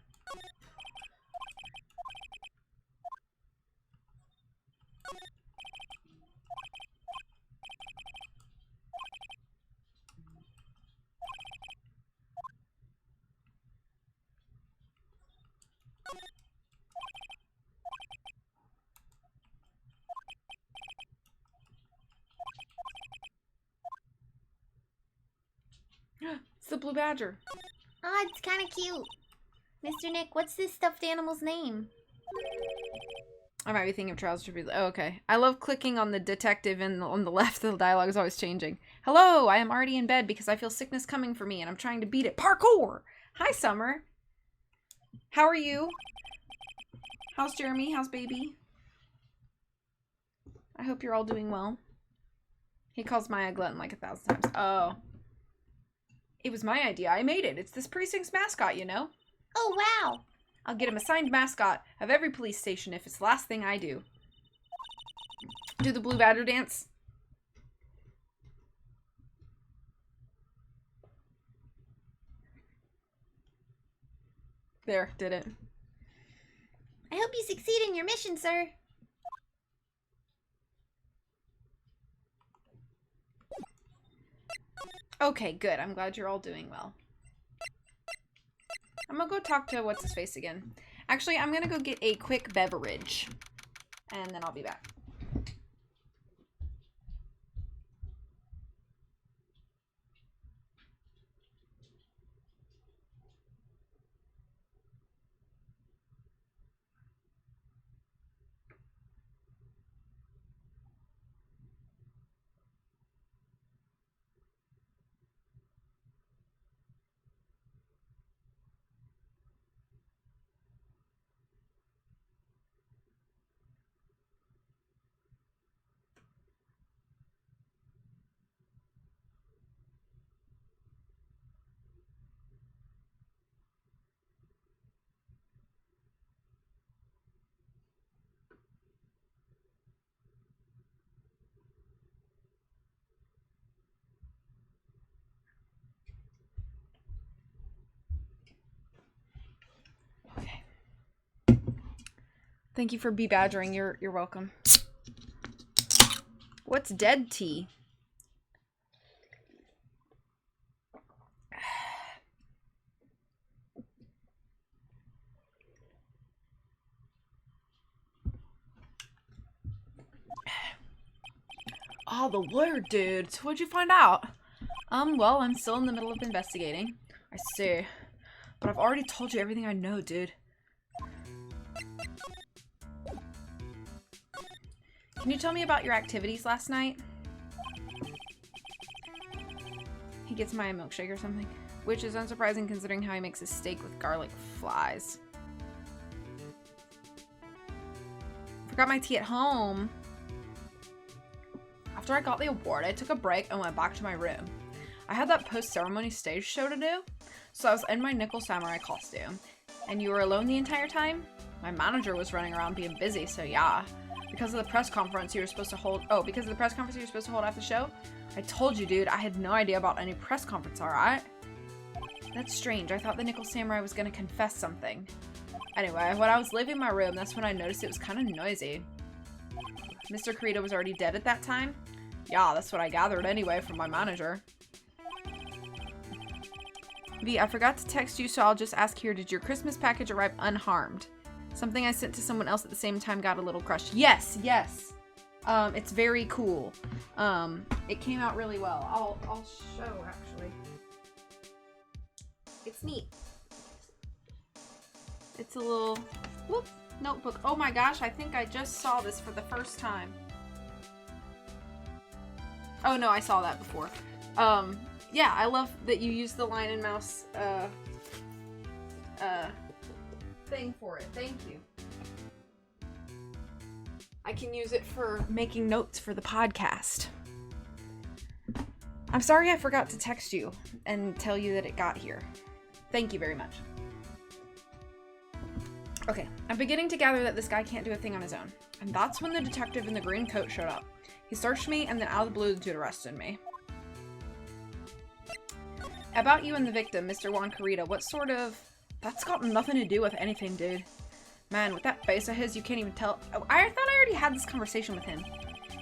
It's the blue badger. Oh, it's kind of cute. Mr. Nick, what's this stuffed animal's name? I might be thinking of Trials Tribute. Oh, okay. I love clicking on the detective and on the left. The dialogue is always changing. Hello, I am already in bed because I feel sickness coming for me and I'm trying to beat it. Parkour! Hi, Summer. How are you? How's Jeremy? How's baby? I hope you're all doing well. He calls Maya glutton like 1,000 times. Oh. It was my idea. I made it. It's this precinct's mascot, you know? Oh, wow. I'll get him a signed mascot of every police station if it's the last thing I do. Do the blue badger dance. There, did it. I hope you succeed in your mission, sir. Okay, good. I'm glad you're all doing well. I'm gonna go talk to what's-his-face again. Actually, I'm gonna go get a quick beverage. And then I'll be back. Okay. Thank you for badgering. You're welcome. What's dead tea? Oh, the lawyer dude. So what'd you find out? Well, I'm still in the middle of investigating. I see. But I've already told you everything I know, dude. Can you tell me about your activities last night? He gets my milkshake or something. Which is unsurprising considering how he makes his steak with garlic flies. Forgot my tea at home. After I got the award, I took a break and went back to my room. I had that post-ceremony stage show to do, so I was in my nickel samurai costume. And you were alone the entire time? My manager was running around being busy, so yeah. Because of the press conference you were supposed to hold- Oh, because of the press conference you were supposed to hold after the show? I told you, dude, I had no idea about any press conference, alright? That's strange. I thought the nickel samurai was gonna confess something. Anyway, when I was leaving my room, that's when I noticed it was kind of noisy. Mr. Kirito was already dead at that time? Yeah, that's what I gathered anyway from my manager. V, I forgot to text you, so I'll just ask here, did your Christmas package arrive unharmed? Something I sent to someone else at the same time got a little crushed. Yes, yes. It's very cool. It came out really well. I'll show, actually. It's neat. It's a little whoop, notebook. Oh my gosh, I think I just saw this for the first time. Oh no, I saw that before. Yeah, I love that you use the line and mouse thing for it. Thank you. I can use it for making notes for the podcast. I'm sorry I forgot to text you and tell you that it got here. Thank you very much. Okay, I'm beginning to gather that this guy can't do a thing on his own. And that's when the detective in the green coat showed up. He searched me and then out of the blue the dude arrested me. About you and the victim, Mr. Juan Carita, what sort of... That's got nothing to do with anything, dude. Man, with that face of his, you can't even tell... Oh, I thought I already had this conversation with him.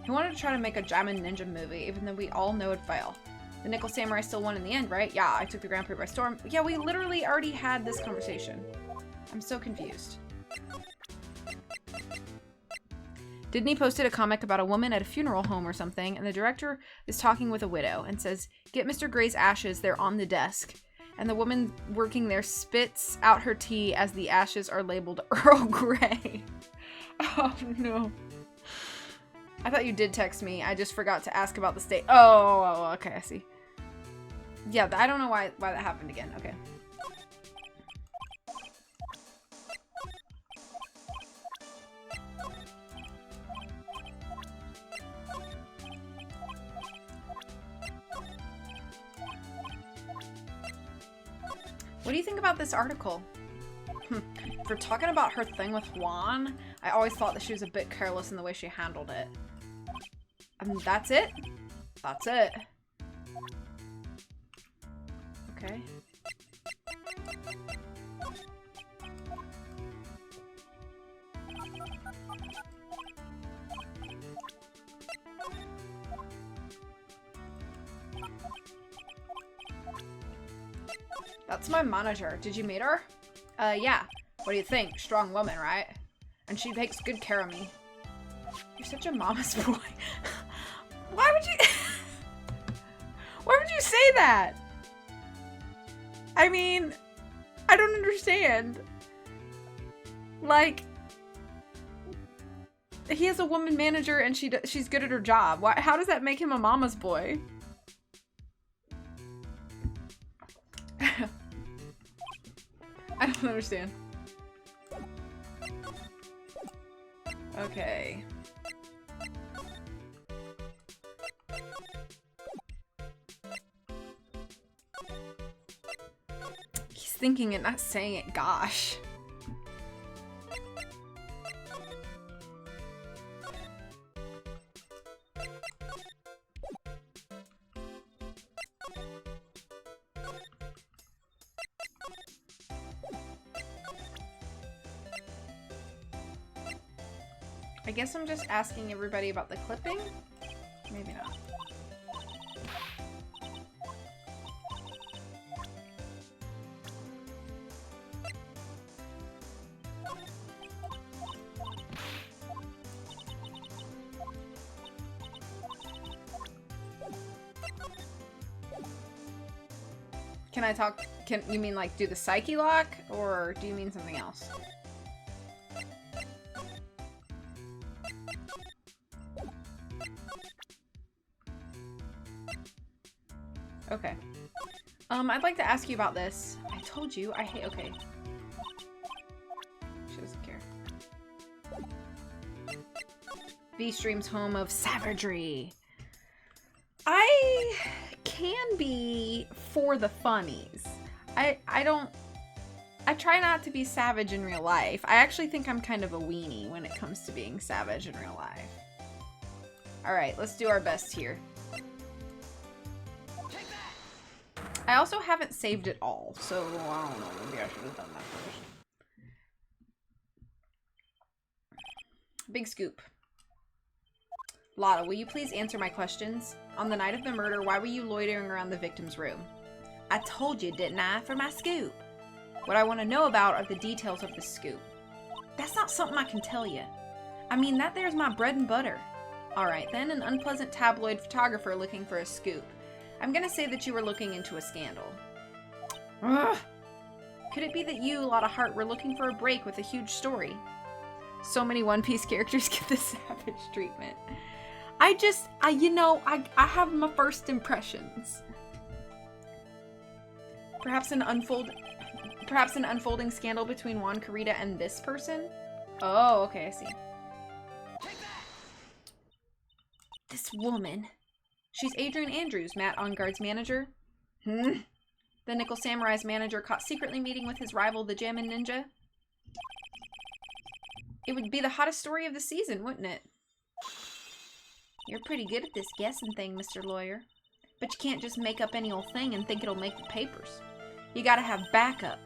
He wanted to try to make a Jammin' Ninja movie, even though we all know it'd fail. The Nickel Samurai still won in the end, right? Yeah, I took the Grand Prix by storm. Yeah, we literally already had this conversation. I'm so confused. Disney posted a comic about a woman at a funeral home or something, and the director is talking with a widow and says, "Get Mr. Gray's ashes, they're on the desk." And the woman working there spits out her tea as the ashes are labeled Earl Grey. Oh no. I thought you did text me. I just forgot to ask about the state. Oh, okay, I see. Yeah, I don't know why that happened again. Okay. What do you think about this article? For talking about her thing with Juan, I always thought that she was a bit careless in the way she handled it. And that's it? That's it. Okay. That's my manager. Did you meet her? Yeah. What do you think? Strong woman, right? And she takes good care of me. You're such a mama's boy. Why would you... Why would you say that? I mean, I don't understand. Like, he has a woman manager and she's good at her job. Why? How does that make him a mama's boy? I don't understand. Okay. He's thinking it, not saying it, gosh. I guess I'm just asking everybody about the clipping? Maybe not. Can I talk? Can you mean like do the psyche lock, or do you mean something else? Okay. I'd like to ask you about this. I told you I hate. Okay. She doesn't care. V-Stream's home of savagery. I can be for the funnies. I try not to be savage in real life. I actually think I'm kind of a weenie when it comes to being savage in real life. Alright, let's do our best here. I also haven't saved it all, so I don't know, maybe I should have done that first. Big scoop. Lotta, will you please answer my questions? On the night of the murder, why were you loitering around the victim's room? I told you, didn't I, for my scoop? What I want to know about are the details of the scoop. That's not something I can tell you. I mean, that there's my bread and butter. Alright then, an unpleasant tabloid photographer looking for a scoop. I'm gonna say that you were looking into a scandal. Ugh. Could it be that you, Lotta Hart, were looking for a break with a huge story? So many One Piece characters get the savage treatment. I have my first impressions. Perhaps an unfolding scandal between Juan Carita and this person? Oh, okay, I see. This woman. She's Adrian Andrews, Matt Onguard's manager. The Nickel Samurai's manager caught secretly meeting with his rival, the Jammin' Ninja. It would be the hottest story of the season, wouldn't it? You're pretty good at this guessing thing, Mr. Lawyer. But you can't just make up any old thing and think it'll make the papers. You gotta have backup.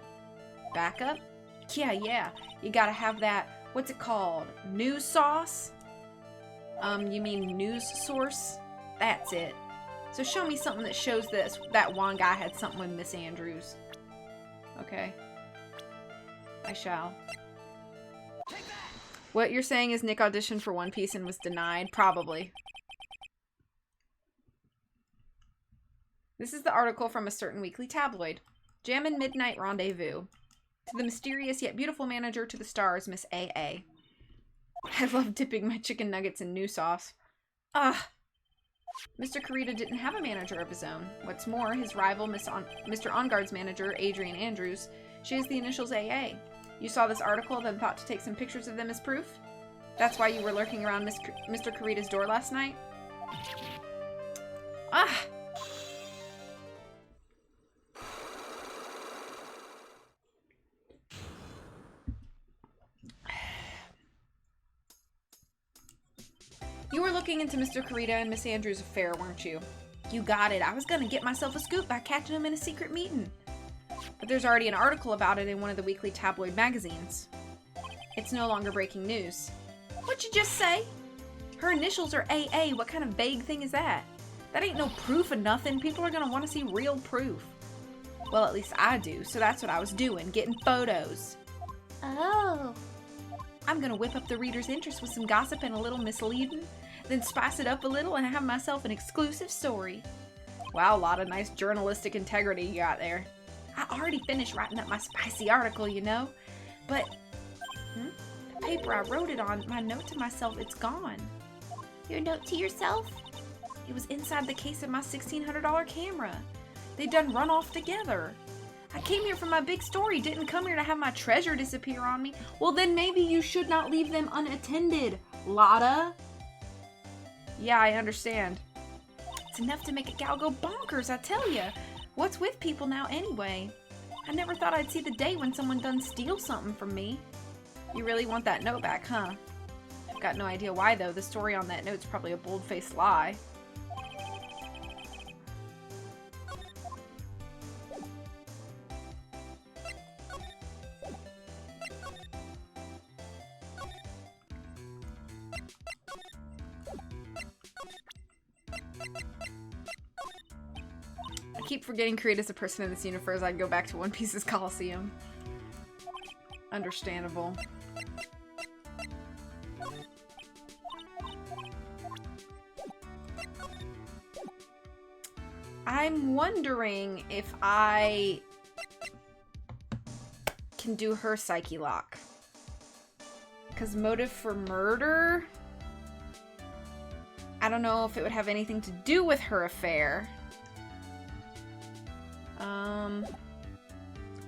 Backup? Yeah. You gotta have that, what's it called? News sauce? You mean news source? That's it. So show me something that shows this. That one guy had something with Miss Andrews. Okay. I shall. What you're saying is Nick auditioned for One Piece and was denied? Probably. This is the article from a certain weekly tabloid. Jammin' Midnight Rendezvous. To the mysterious yet beautiful manager to the stars, Miss A.A. I love dipping my chicken nuggets in new sauce. Ah! Mr. Kurita didn't have a manager of his own. What's more, his rival, Mr. OnGuard's manager, Adrian Andrews, she has the initials AA. You saw this article, then thought to take some pictures of them as proof? That's why you were lurking around Mr. Kurita's door last night? Ah! You were looking into Mr. Kurita and Miss Andrews' affair, weren't you? You got it. I was gonna get myself a scoop by catching him in a secret meeting. But there's already an article about it in one of the weekly tabloid magazines. It's no longer breaking news. What'd you just say? Her initials are AA. What kind of vague thing is that? That ain't no proof of nothing. People are gonna want to see real proof. Well, at least I do, so that's what I was doing, getting photos. Oh. I'm gonna whip up the reader's interest with some gossip and a little misleading, then spice it up a little and have myself an exclusive story. Wow, a lot of nice journalistic integrity you got there. I already finished writing up my spicy article, you know, but the paper I wrote it on, my note to myself, it's gone. Your note to yourself? It was inside the case of my $1,600 camera. They done run off together. I came here for my big story, didn't come here to have my treasure disappear on me. Well, then maybe you should not leave them unattended, Lotta. Yeah, I understand. It's enough to make a gal go bonkers, I tell ya. What's with people now anyway? I never thought I'd see the day when someone done steal something from me. You really want that note back, huh? I've got no idea why, though. The story on that note's probably a bold-faced lie. I keep forgetting Kurita's a person in this universe. I'd go back to One Piece's Coliseum. Understandable. I'm wondering if I can do her psyche lock. Because motive for murder? I don't know if it would have anything to do with her affair.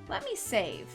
Let me save.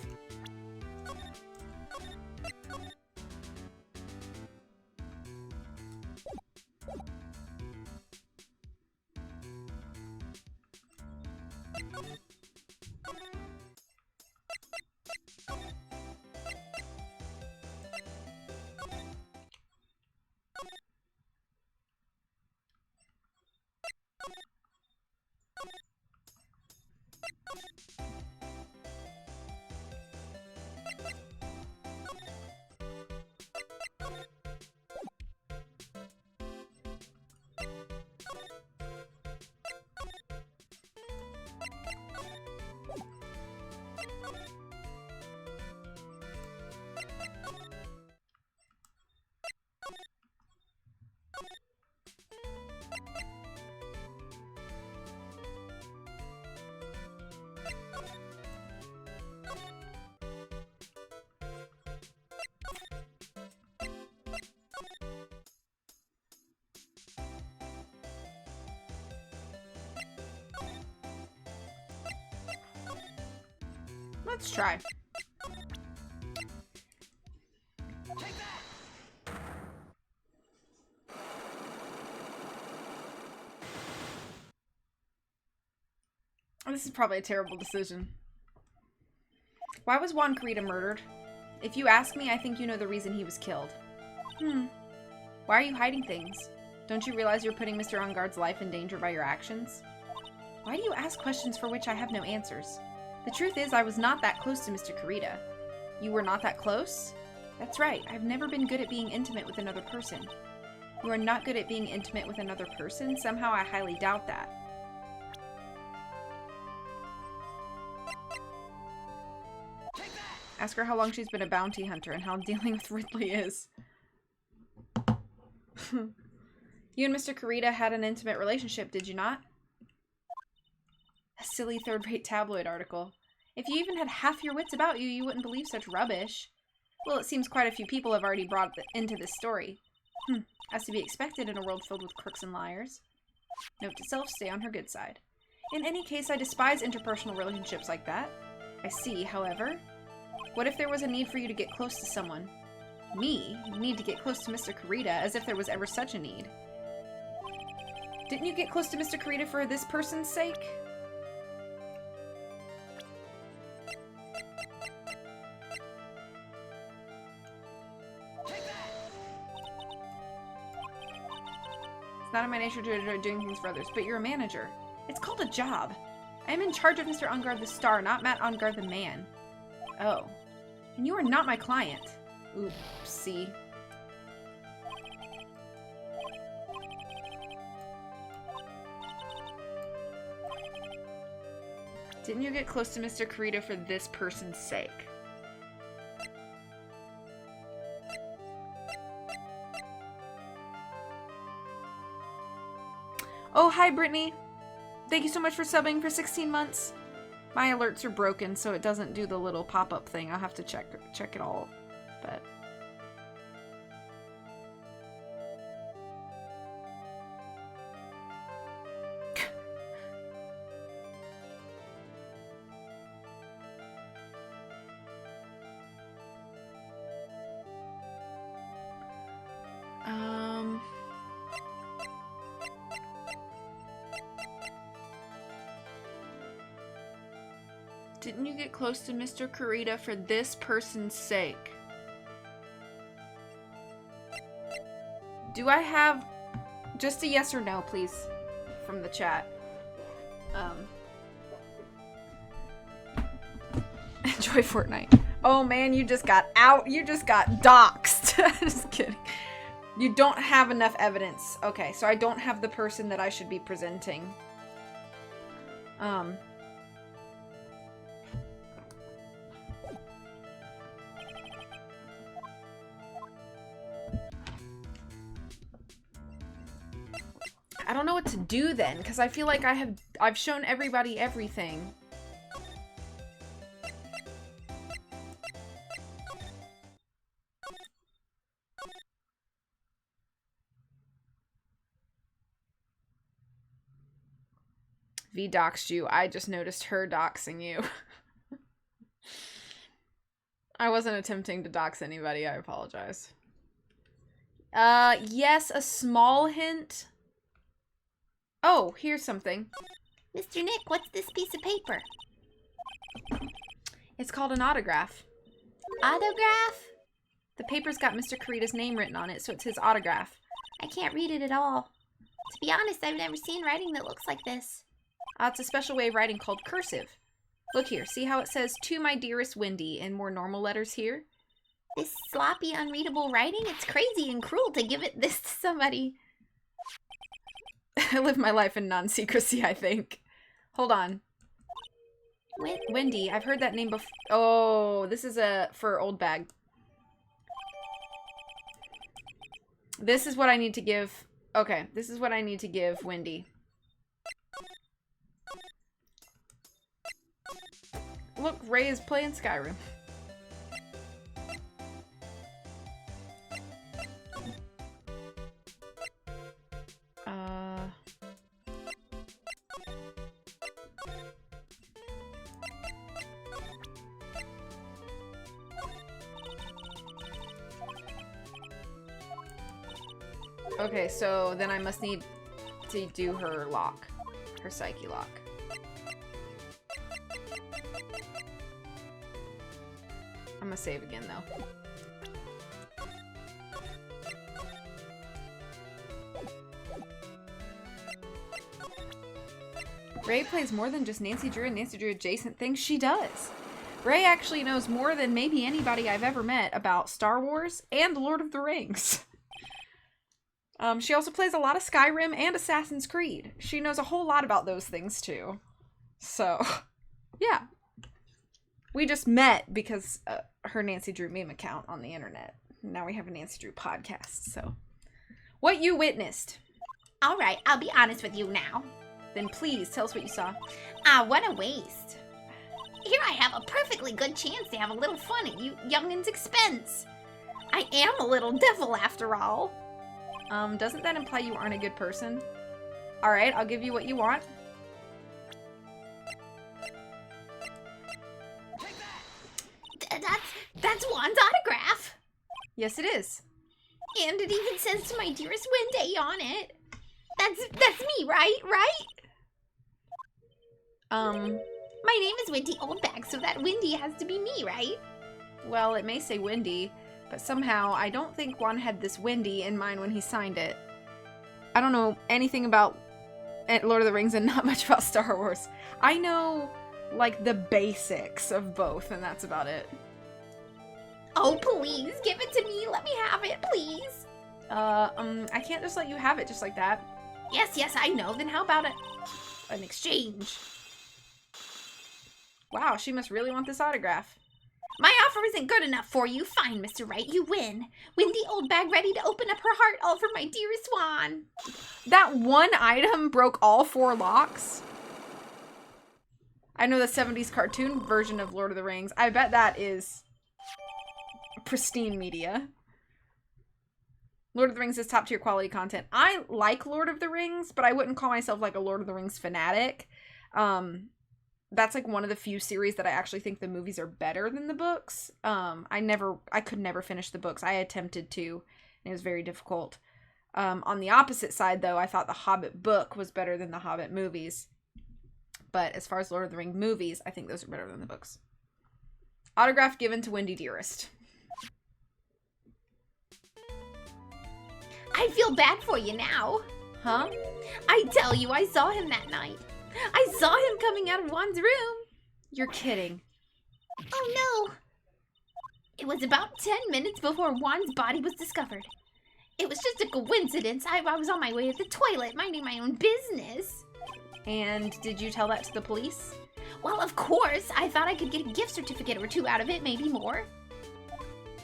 Let's try. This is probably a terrible decision. Why was Juan Kurita murdered? If you ask me, I think you know the reason he was killed. Why are you hiding things? Don't you realize you're putting Mr. OnGuard's life in danger by your actions? Why do you ask questions for which I have no answers? The truth is, I was not that close to Mr. Kurita. You were not that close? That's right. I've never been good at being intimate with another person. You are not good at being intimate with another person? Somehow I highly doubt that. Ask her how long she's been a bounty hunter and how dealing with Ridley is. You and Mr. Kurita had an intimate relationship, did you not? A silly third-rate tabloid article. If you even had half your wits about you, you wouldn't believe such rubbish. Well, it seems quite a few people have already brought into this story. As to be expected in a world filled with crooks and liars. Note to self, stay on her good side. In any case, I despise interpersonal relationships like that. I see, however. What if there was a need for you to get close to someone? Me? You need to get close to Mr. Kurita, as if there was ever such a need. Didn't you get close to Mr. Kurita for this person's sake? It's not in my nature to enjoy doing things for others, but you're a manager. It's called a job. I am in charge of Mr. Ungard the Star, not Matt Ungard the Man. Oh. And you are not my client. Oopsie. Didn't you get close to Mr. Kurita for this person's sake? Oh, hi, Brittany. Thank you so much for subbing for 16 months. My alerts are broken, so it doesn't do the little pop-up thing. I'll have to check it all, but... Didn't you get close to Mr. Kurita for this person's sake? Do I have... Just a yes or no, please, from the chat. Enjoy Fortnite. Oh man, you just got out. You just got doxxed. Just kidding. You don't have enough evidence. Okay, so I don't have the person that I should be presenting. I don't know what to do then, because I feel like I've shown everybody everything. V doxed you. I just noticed her doxing you. I wasn't attempting to dox anybody. I apologize. Yes, a small hint. Oh, here's something. Mr. Nick, what's this piece of paper? It's called an autograph. Autograph? The paper's got Mr. Kurita's name written on it, so it's his autograph. I can't read it at all. To be honest, I've never seen writing that looks like this. It's a special way of writing called cursive. Look here, see how it says, "To my dearest Wendy," in more normal letters here? This sloppy, unreadable writing? It's crazy and cruel to give this to somebody. I live my life in non-secrecy, I think. Hold on. Wendy, I've heard that name before. Oh, this is for old bag. This is what I need to give. Okay, this is what I need to give Wendy. Look, Ray is playing Skyrim. Okay, so then I must need to do her lock. Her psyche lock. I'm gonna save again, though. Ray plays more than just Nancy Drew and Nancy Drew adjacent things. She does. Ray actually knows more than maybe anybody I've ever met about Star Wars and Lord of the Rings. She also plays a lot of Skyrim and Assassin's Creed. She knows a whole lot about those things too. So, yeah. We just met because her Nancy Drew meme account on the internet. Now we have a Nancy Drew podcast, so. What you witnessed. All right, I'll be honest with you now. Then please, tell us what you saw. What a waste. Here I have a perfectly good chance to have a little fun at you youngin's expense. I am a little devil after all. Doesn't that imply you aren't a good person? Alright, I'll give you what you want. That's Juan's autograph. Yes, it is. And it even says to my dearest Wendy on it. That's me, right? My name is Wendy Oldbag, so that Wendy has to be me, right? Well, it may say Wendy, but somehow I don't think Juan had this Wendy in mind when he signed it. I don't know anything about Lord of the Rings and not much about Star Wars. I know, like, the basics of both, and that's about it. Oh, please, give it to me. Let me have it, please. I can't just let you have it just like that. Yes, I know. Then how about an exchange? Wow, she must really want this autograph. My offer isn't good enough for you. Fine, Mr. Wright, you win. Wendy Oldbag ready to open up her heart all for my dearest Juan. That one item broke all 4 locks? I know the 70s cartoon version of Lord of the Rings. I bet that is pristine media. Lord of the Rings is top tier quality content. I like Lord of the Rings, but I wouldn't call myself like a Lord of the Rings fanatic. That's like one of the few series that I actually think the movies are better than the books. I could never finish the books. I attempted to, and it was very difficult. On the opposite side, though, I thought the Hobbit book was better than the Hobbit movies. But as far as Lord of the Rings movies, I think those are better than the books. Autograph given to Wendy Dearest. I feel bad for you now. Huh? I tell you, I saw him that night. I saw him coming out of Juan's room. You're kidding. Oh no. It was about 10 minutes before Juan's body was discovered. It was just a coincidence. I was on my way to the toilet, minding my own business. And did you tell that to the police? Well, of course. I thought I could get a gift certificate or 2 out of it, maybe more.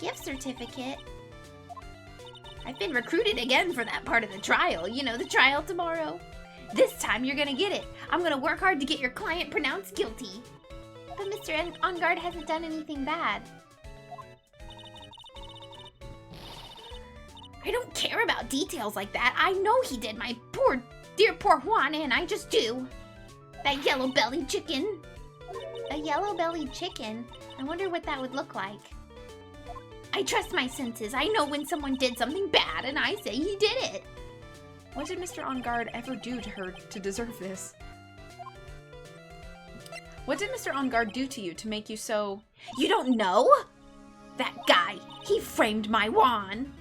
Gift certificate? I've been recruited again for that part of the trial. You know, the trial tomorrow. This time you're gonna get it. I'm gonna work hard to get your client pronounced guilty. But Mr. On Guard hasn't done anything bad. I don't care about details like that. I know he did, my dear poor Juan, and I just do. That yellow-bellied chicken. A yellow-bellied chicken? I wonder what that would look like. I trust my senses. I know when someone did something bad, and I say he did it. What did Mr. On Guard ever do to her to deserve this? What did Mr. On Guard do to you to make you so... You don't know? That guy, he framed my Juan.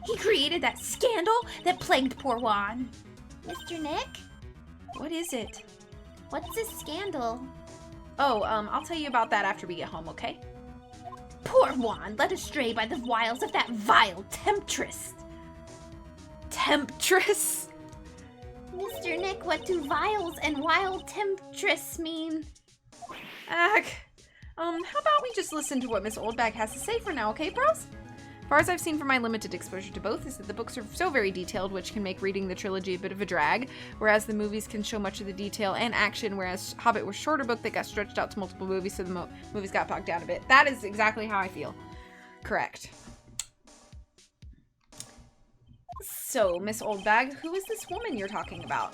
He created that scandal that plagued poor Juan. Mr. Nick? What is it? What's this scandal? Oh, I'll tell you about that after we get home, okay? Poor Juan, led astray by the wiles of that vile temptress. Temptress? Mr. Nick, what do vials and wild temptress mean? How about we just listen to what Miss Oldbag has to say for now, okay, bros? Far as I've seen from my limited exposure to both is that the books are so very detailed, which can make reading the trilogy a bit of a drag, whereas the movies can show much of the detail and action, whereas Hobbit was a shorter book that got stretched out to multiple movies, so the movies got bogged down a bit. That is exactly how I feel. Correct. So, Miss Oldbag, who is this woman you're talking about?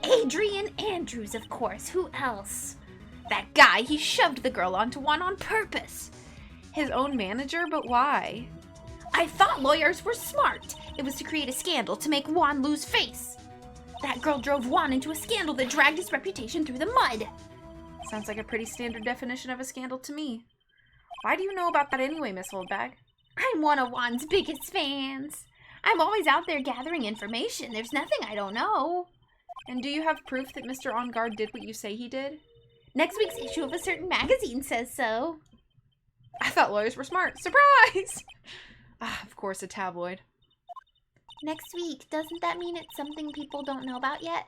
Adrian Andrews, of course. Who else? That guy, he shoved the girl onto Juan on purpose. His own manager? But why? I thought lawyers were smart. It was to create a scandal to make Juan lose face. That girl drove Juan into a scandal that dragged his reputation through the mud. Sounds like a pretty standard definition of a scandal to me. Why do you know about that anyway, Miss Oldbag? I'm one of Juan's biggest fans. I'm always out there gathering information. There's nothing I don't know. And do you have proof that Mr. On Guard did what you say he did? Next week's issue of a certain magazine says so. I thought lawyers were smart. Surprise! Ah, of course, a tabloid. Next week, doesn't that mean it's something people don't know about yet?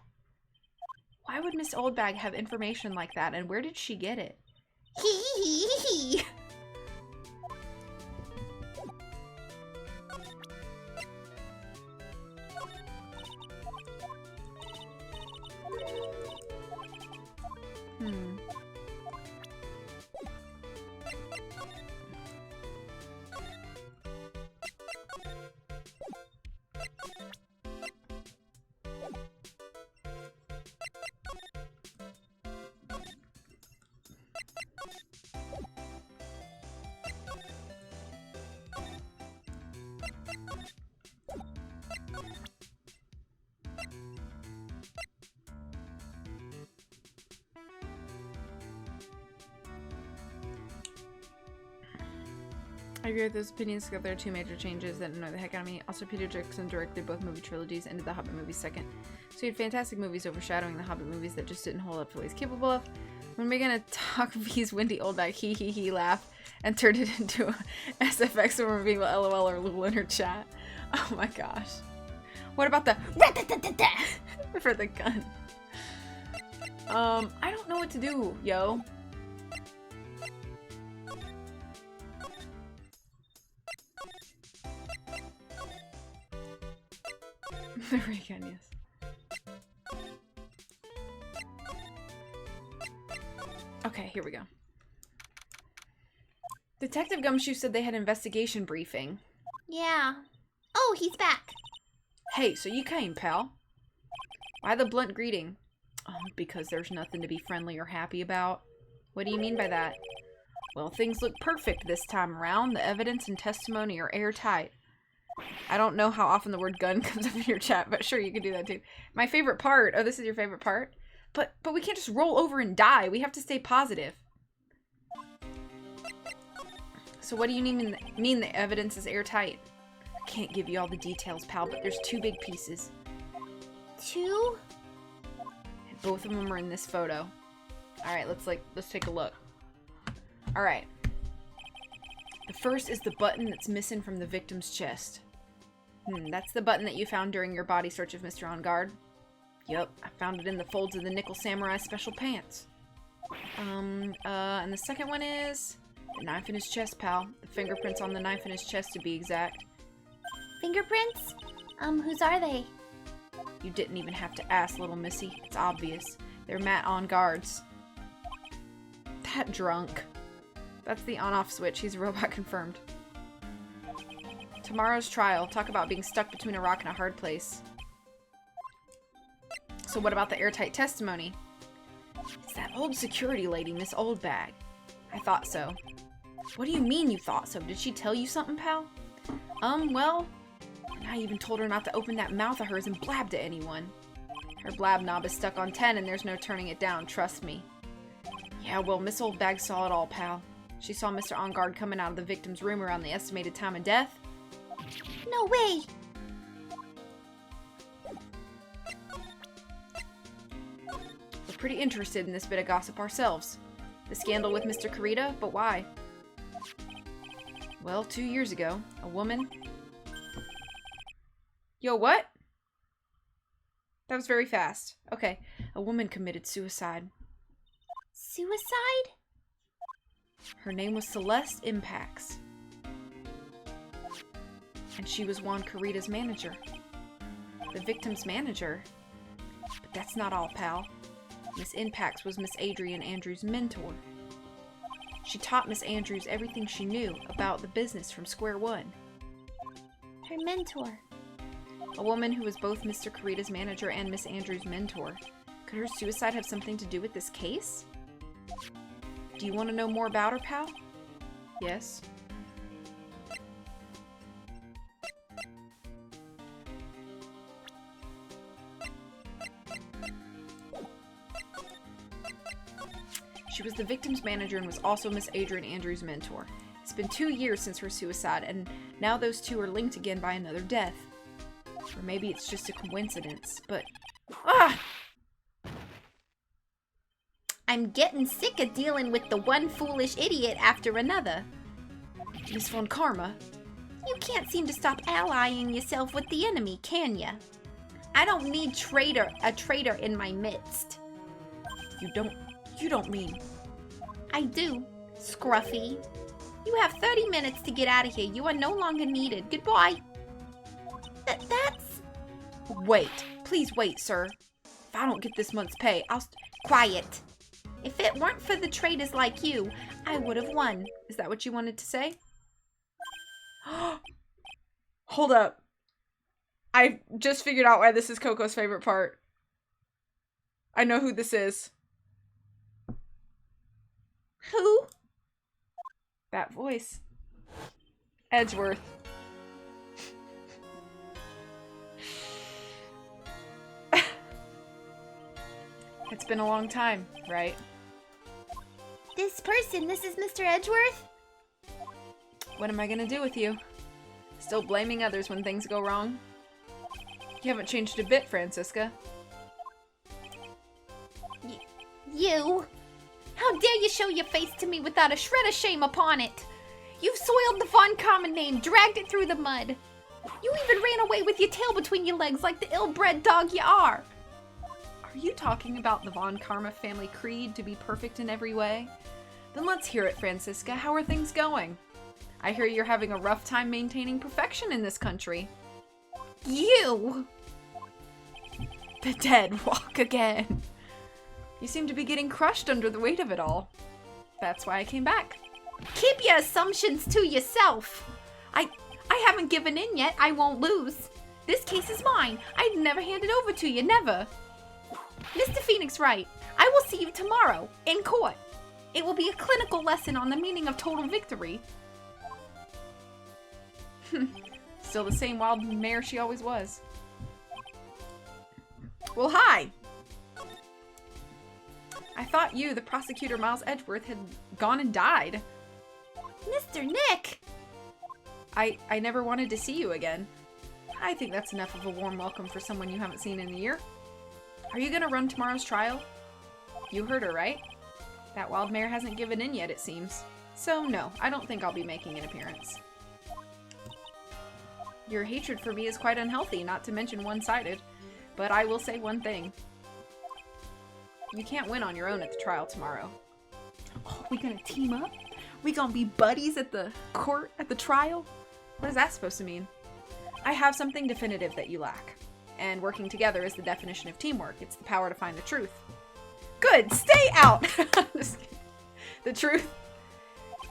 Why would Miss Oldbag have information like that, and where did she get it? Hee hee hee. I agree with those opinions because there are two major changes that annoy the heck out of me. Also, Peter Jackson directed both movie trilogies and did the Hobbit movies second. So he had fantastic movies overshadowing the Hobbit movies that just didn't hold up to what he's capable of. When we're gonna talk V's Windy Oldbag hee hee hee laugh and turned it into a SFX when we're being LOL or Lul in her chat. Oh my gosh. What about the for the gun? I don't know what to do, yo. The ray gun, yes. Okay, here we go. Detective Gumshoe said they had investigation briefing. Yeah. Oh, he's back. Hey, so you came, pal. Why the blunt greeting? Because there's nothing to be friendly or happy about. What do you mean by that? Well, things look perfect this time around. The evidence and testimony are airtight. I don't know how often the word gun comes up in your chat, but sure, you can do that too. My favorite part. Oh, this is your favorite part? But we can't just roll over and die. We have to stay positive. So what do you mean the evidence is airtight? I can't give you all the details, pal, but there's two big pieces. Two? And both of them are in this photo. All right, let's take a look. All right. The first is the button that's missing from the victim's chest. That's the button that you found during your body search of Mr. On Guard. Yup, I found it in the folds of the Nickel Samurai special pants. And the second one is the knife in his chest, pal. The fingerprints on the knife in his chest, to be exact. Fingerprints? Whose are they? You didn't even have to ask, little missy. It's obvious. They're Matt On Guard's. That drunk. That's the on-off switch. He's a robot confirmed. Tomorrow's trial. Talk about being stuck between a rock and a hard place. So what about the airtight testimony? It's that old security lady, Miss Oldbag. I thought so. What do you mean you thought so? Did she tell you something, pal? Well, I even told her not to open that mouth of hers and blab to anyone. Her blab knob is stuck on 10 and there's no turning it down, trust me. Yeah, well, Miss Oldbag saw it all, pal. She saw Mr. On Guard coming out of the victim's room around the estimated time of death. No way! We're pretty interested in this bit of gossip ourselves. The scandal with Mr. Kurita, but why? Well, 2 years ago, a woman... Yo, what? That was very fast. Okay. A woman committed suicide. Suicide? Her name was Celeste Impax. And she was Juan Kurita's manager. The victim's manager? But that's not all, pal. Miss Impax was Miss Adrian Andrews' mentor. She taught Miss Andrews everything she knew about the business from square one. Her mentor. A woman who was both Mr. Kurita's manager and Miss Andrews' mentor. Could her suicide have something to do with this case? Do you want to know more about her, pal? Yes. She was the victim's manager and was also Miss Adrian Andrews' mentor. It's been 2 years since her suicide, and now those two are linked again by another death. Or maybe it's just a coincidence, but... I'm getting sick of dealing with the one foolish idiot after another. Miss Von Karma. You can't seem to stop allying yourself with the enemy, can ya? I don't need a traitor in my midst. You don't mean... I do, Scruffy. You have 30 minutes to get out of here. You are no longer needed. Goodbye. That's... Wait. Please wait, sir. If I don't get this month's pay, I'll... Quiet. If it weren't for the traitors like you, I would have won. Is that what you wanted to say? Hold up. I just figured out why this is Coco's favorite part. I know who this is. Who? That voice. Edgeworth. It's been a long time, right? This is Mr. Edgeworth? What am I gonna do with you? Still blaming others when things go wrong? You haven't changed a bit, Francisca. You? How dare you show your face to me without a shred of shame upon it? You've soiled the Von Karma name, dragged it through the mud. You even ran away with your tail between your legs like the ill-bred dog you are. Are you talking about the Von Karma family creed to be perfect in every way? Then let's hear it, Francisca. How are things going? I hear you're having a rough time maintaining perfection in this country. You! The dead walk again. You seem to be getting crushed under the weight of it all. That's why I came back. Keep your assumptions to yourself. I haven't given in yet. I won't lose. This case is mine. I'd never hand it over to you, never. Mr. Phoenix Wright, I will see you tomorrow, in court. It will be a clinical lesson on the meaning of total victory. Still the same wild mare she always was. Well, hi! I thought you, the prosecutor Miles Edgeworth, had gone and died. Mr. Nick! I never wanted to see you again. I think that's enough of a warm welcome for someone you haven't seen in a year. Are you gonna run tomorrow's trial? You heard her, right? That wild mare hasn't given in yet, it seems. So no, I don't think I'll be making an appearance. Your hatred for me is quite unhealthy, not to mention one-sided. But I will say one thing. You can't win on your own at the trial tomorrow. Oh, we gonna team up? We gonna be buddies at the court, at the trial? What is that supposed to mean? I have something definitive that you lack. And working together is the definition of teamwork. It's the power to find the truth. Good! Stay out! Just kidding. The truth?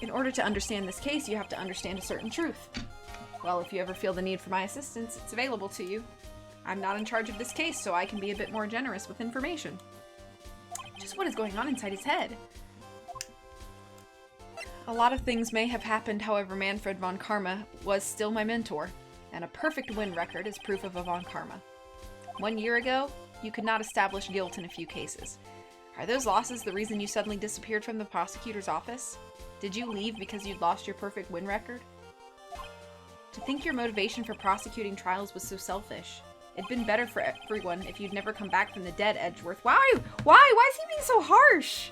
In order to understand this case, you have to understand a certain truth. Well, if you ever feel the need for my assistance, it's available to you. I'm not in charge of this case, so I can be a bit more generous with information. Just what is going on inside his head? A lot of things may have happened, however, Manfred von Karma was still my mentor, and a perfect win record is proof of a von Karma. 1 year ago, you could not establish guilt in a few cases. Are those losses the reason you suddenly disappeared from the prosecutor's office? Did you leave because you'd lost your perfect win record? To think your motivation for prosecuting trials was so selfish. It'd been better for everyone if you'd never come back from the dead, Edgeworth. Why? Why is he being so harsh?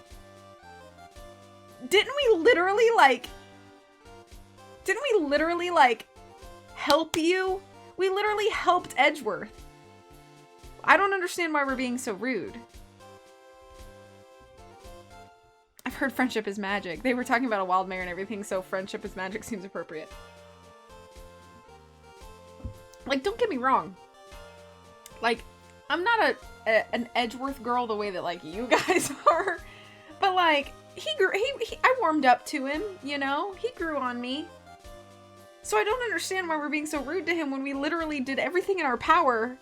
Didn't we literally, help you? We literally helped Edgeworth. I don't understand why we're being so rude. I've heard friendship is magic. They were talking about a wild mare and everything, so friendship is magic seems appropriate. Like, don't get me wrong. Like, I'm not an Edgeworth girl the way that, like, you guys are. But, like, I warmed up to him, you know? He grew on me. So I don't understand why we're being so rude to him when we literally did everything in our power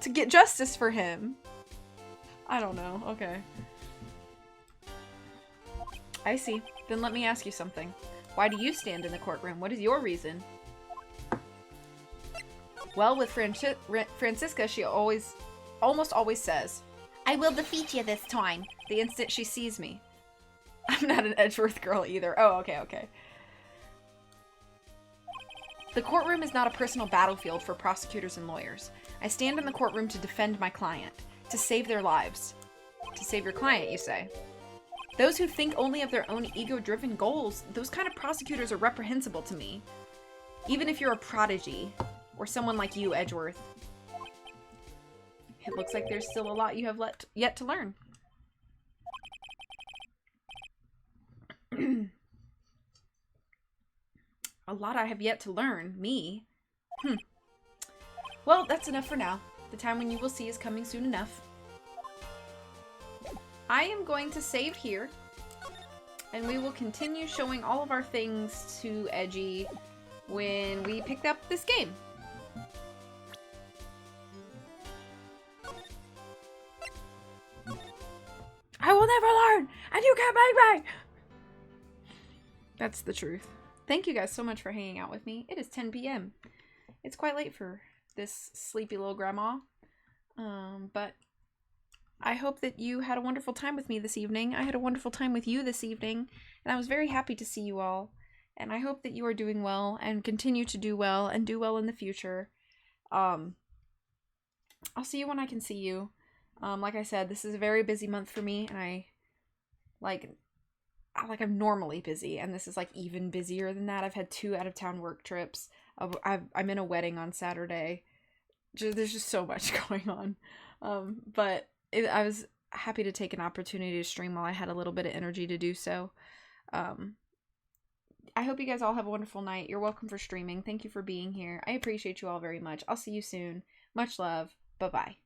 to get justice for him. I don't know. Okay. I see. Then let me ask you something. Why do you stand in the courtroom? What is your reason? Well, with Francisca, she almost always says, I will defeat you this time. The instant she sees me. I'm not an Edgeworth girl either. Oh, okay. The courtroom is not a personal battlefield for prosecutors and lawyers. I stand in the courtroom to defend my client, to save their lives. To save your client, you say. Those who think only of their own ego-driven goals, those kind of prosecutors are reprehensible to me. Even if you're a prodigy, or someone like you, Edgeworth. It looks like there's still a lot you have yet to learn. A lot I have yet to learn. Me? Well, that's enough for now. The time when you will see is coming soon enough. I am going to save here. And we will continue showing all of our things to Edgy when we picked up this game. I will never learn, and you can't make me! That's the truth. Thank you guys so much for hanging out with me. It is 10 p.m. It's quite late for this sleepy little grandma. But I hope that you had a wonderful time with me this evening. I had a wonderful time with you this evening, and I was very happy to see you all. And I hope that you are doing well and continue to do well and do well in the future. I'll see you when I can see you. Like I said, this is a very busy month for me, and I'm normally busy, and this is like even busier than that. I've had 2 out-of-town work trips. I'm in a wedding on Saturday. There's just so much going on. But I was happy to take an opportunity to stream while I had a little bit of energy to do so. I hope you guys all have a wonderful night. You're welcome for streaming. Thank you for being here. I appreciate you all very much. I'll see you soon. Much love. Bye-bye.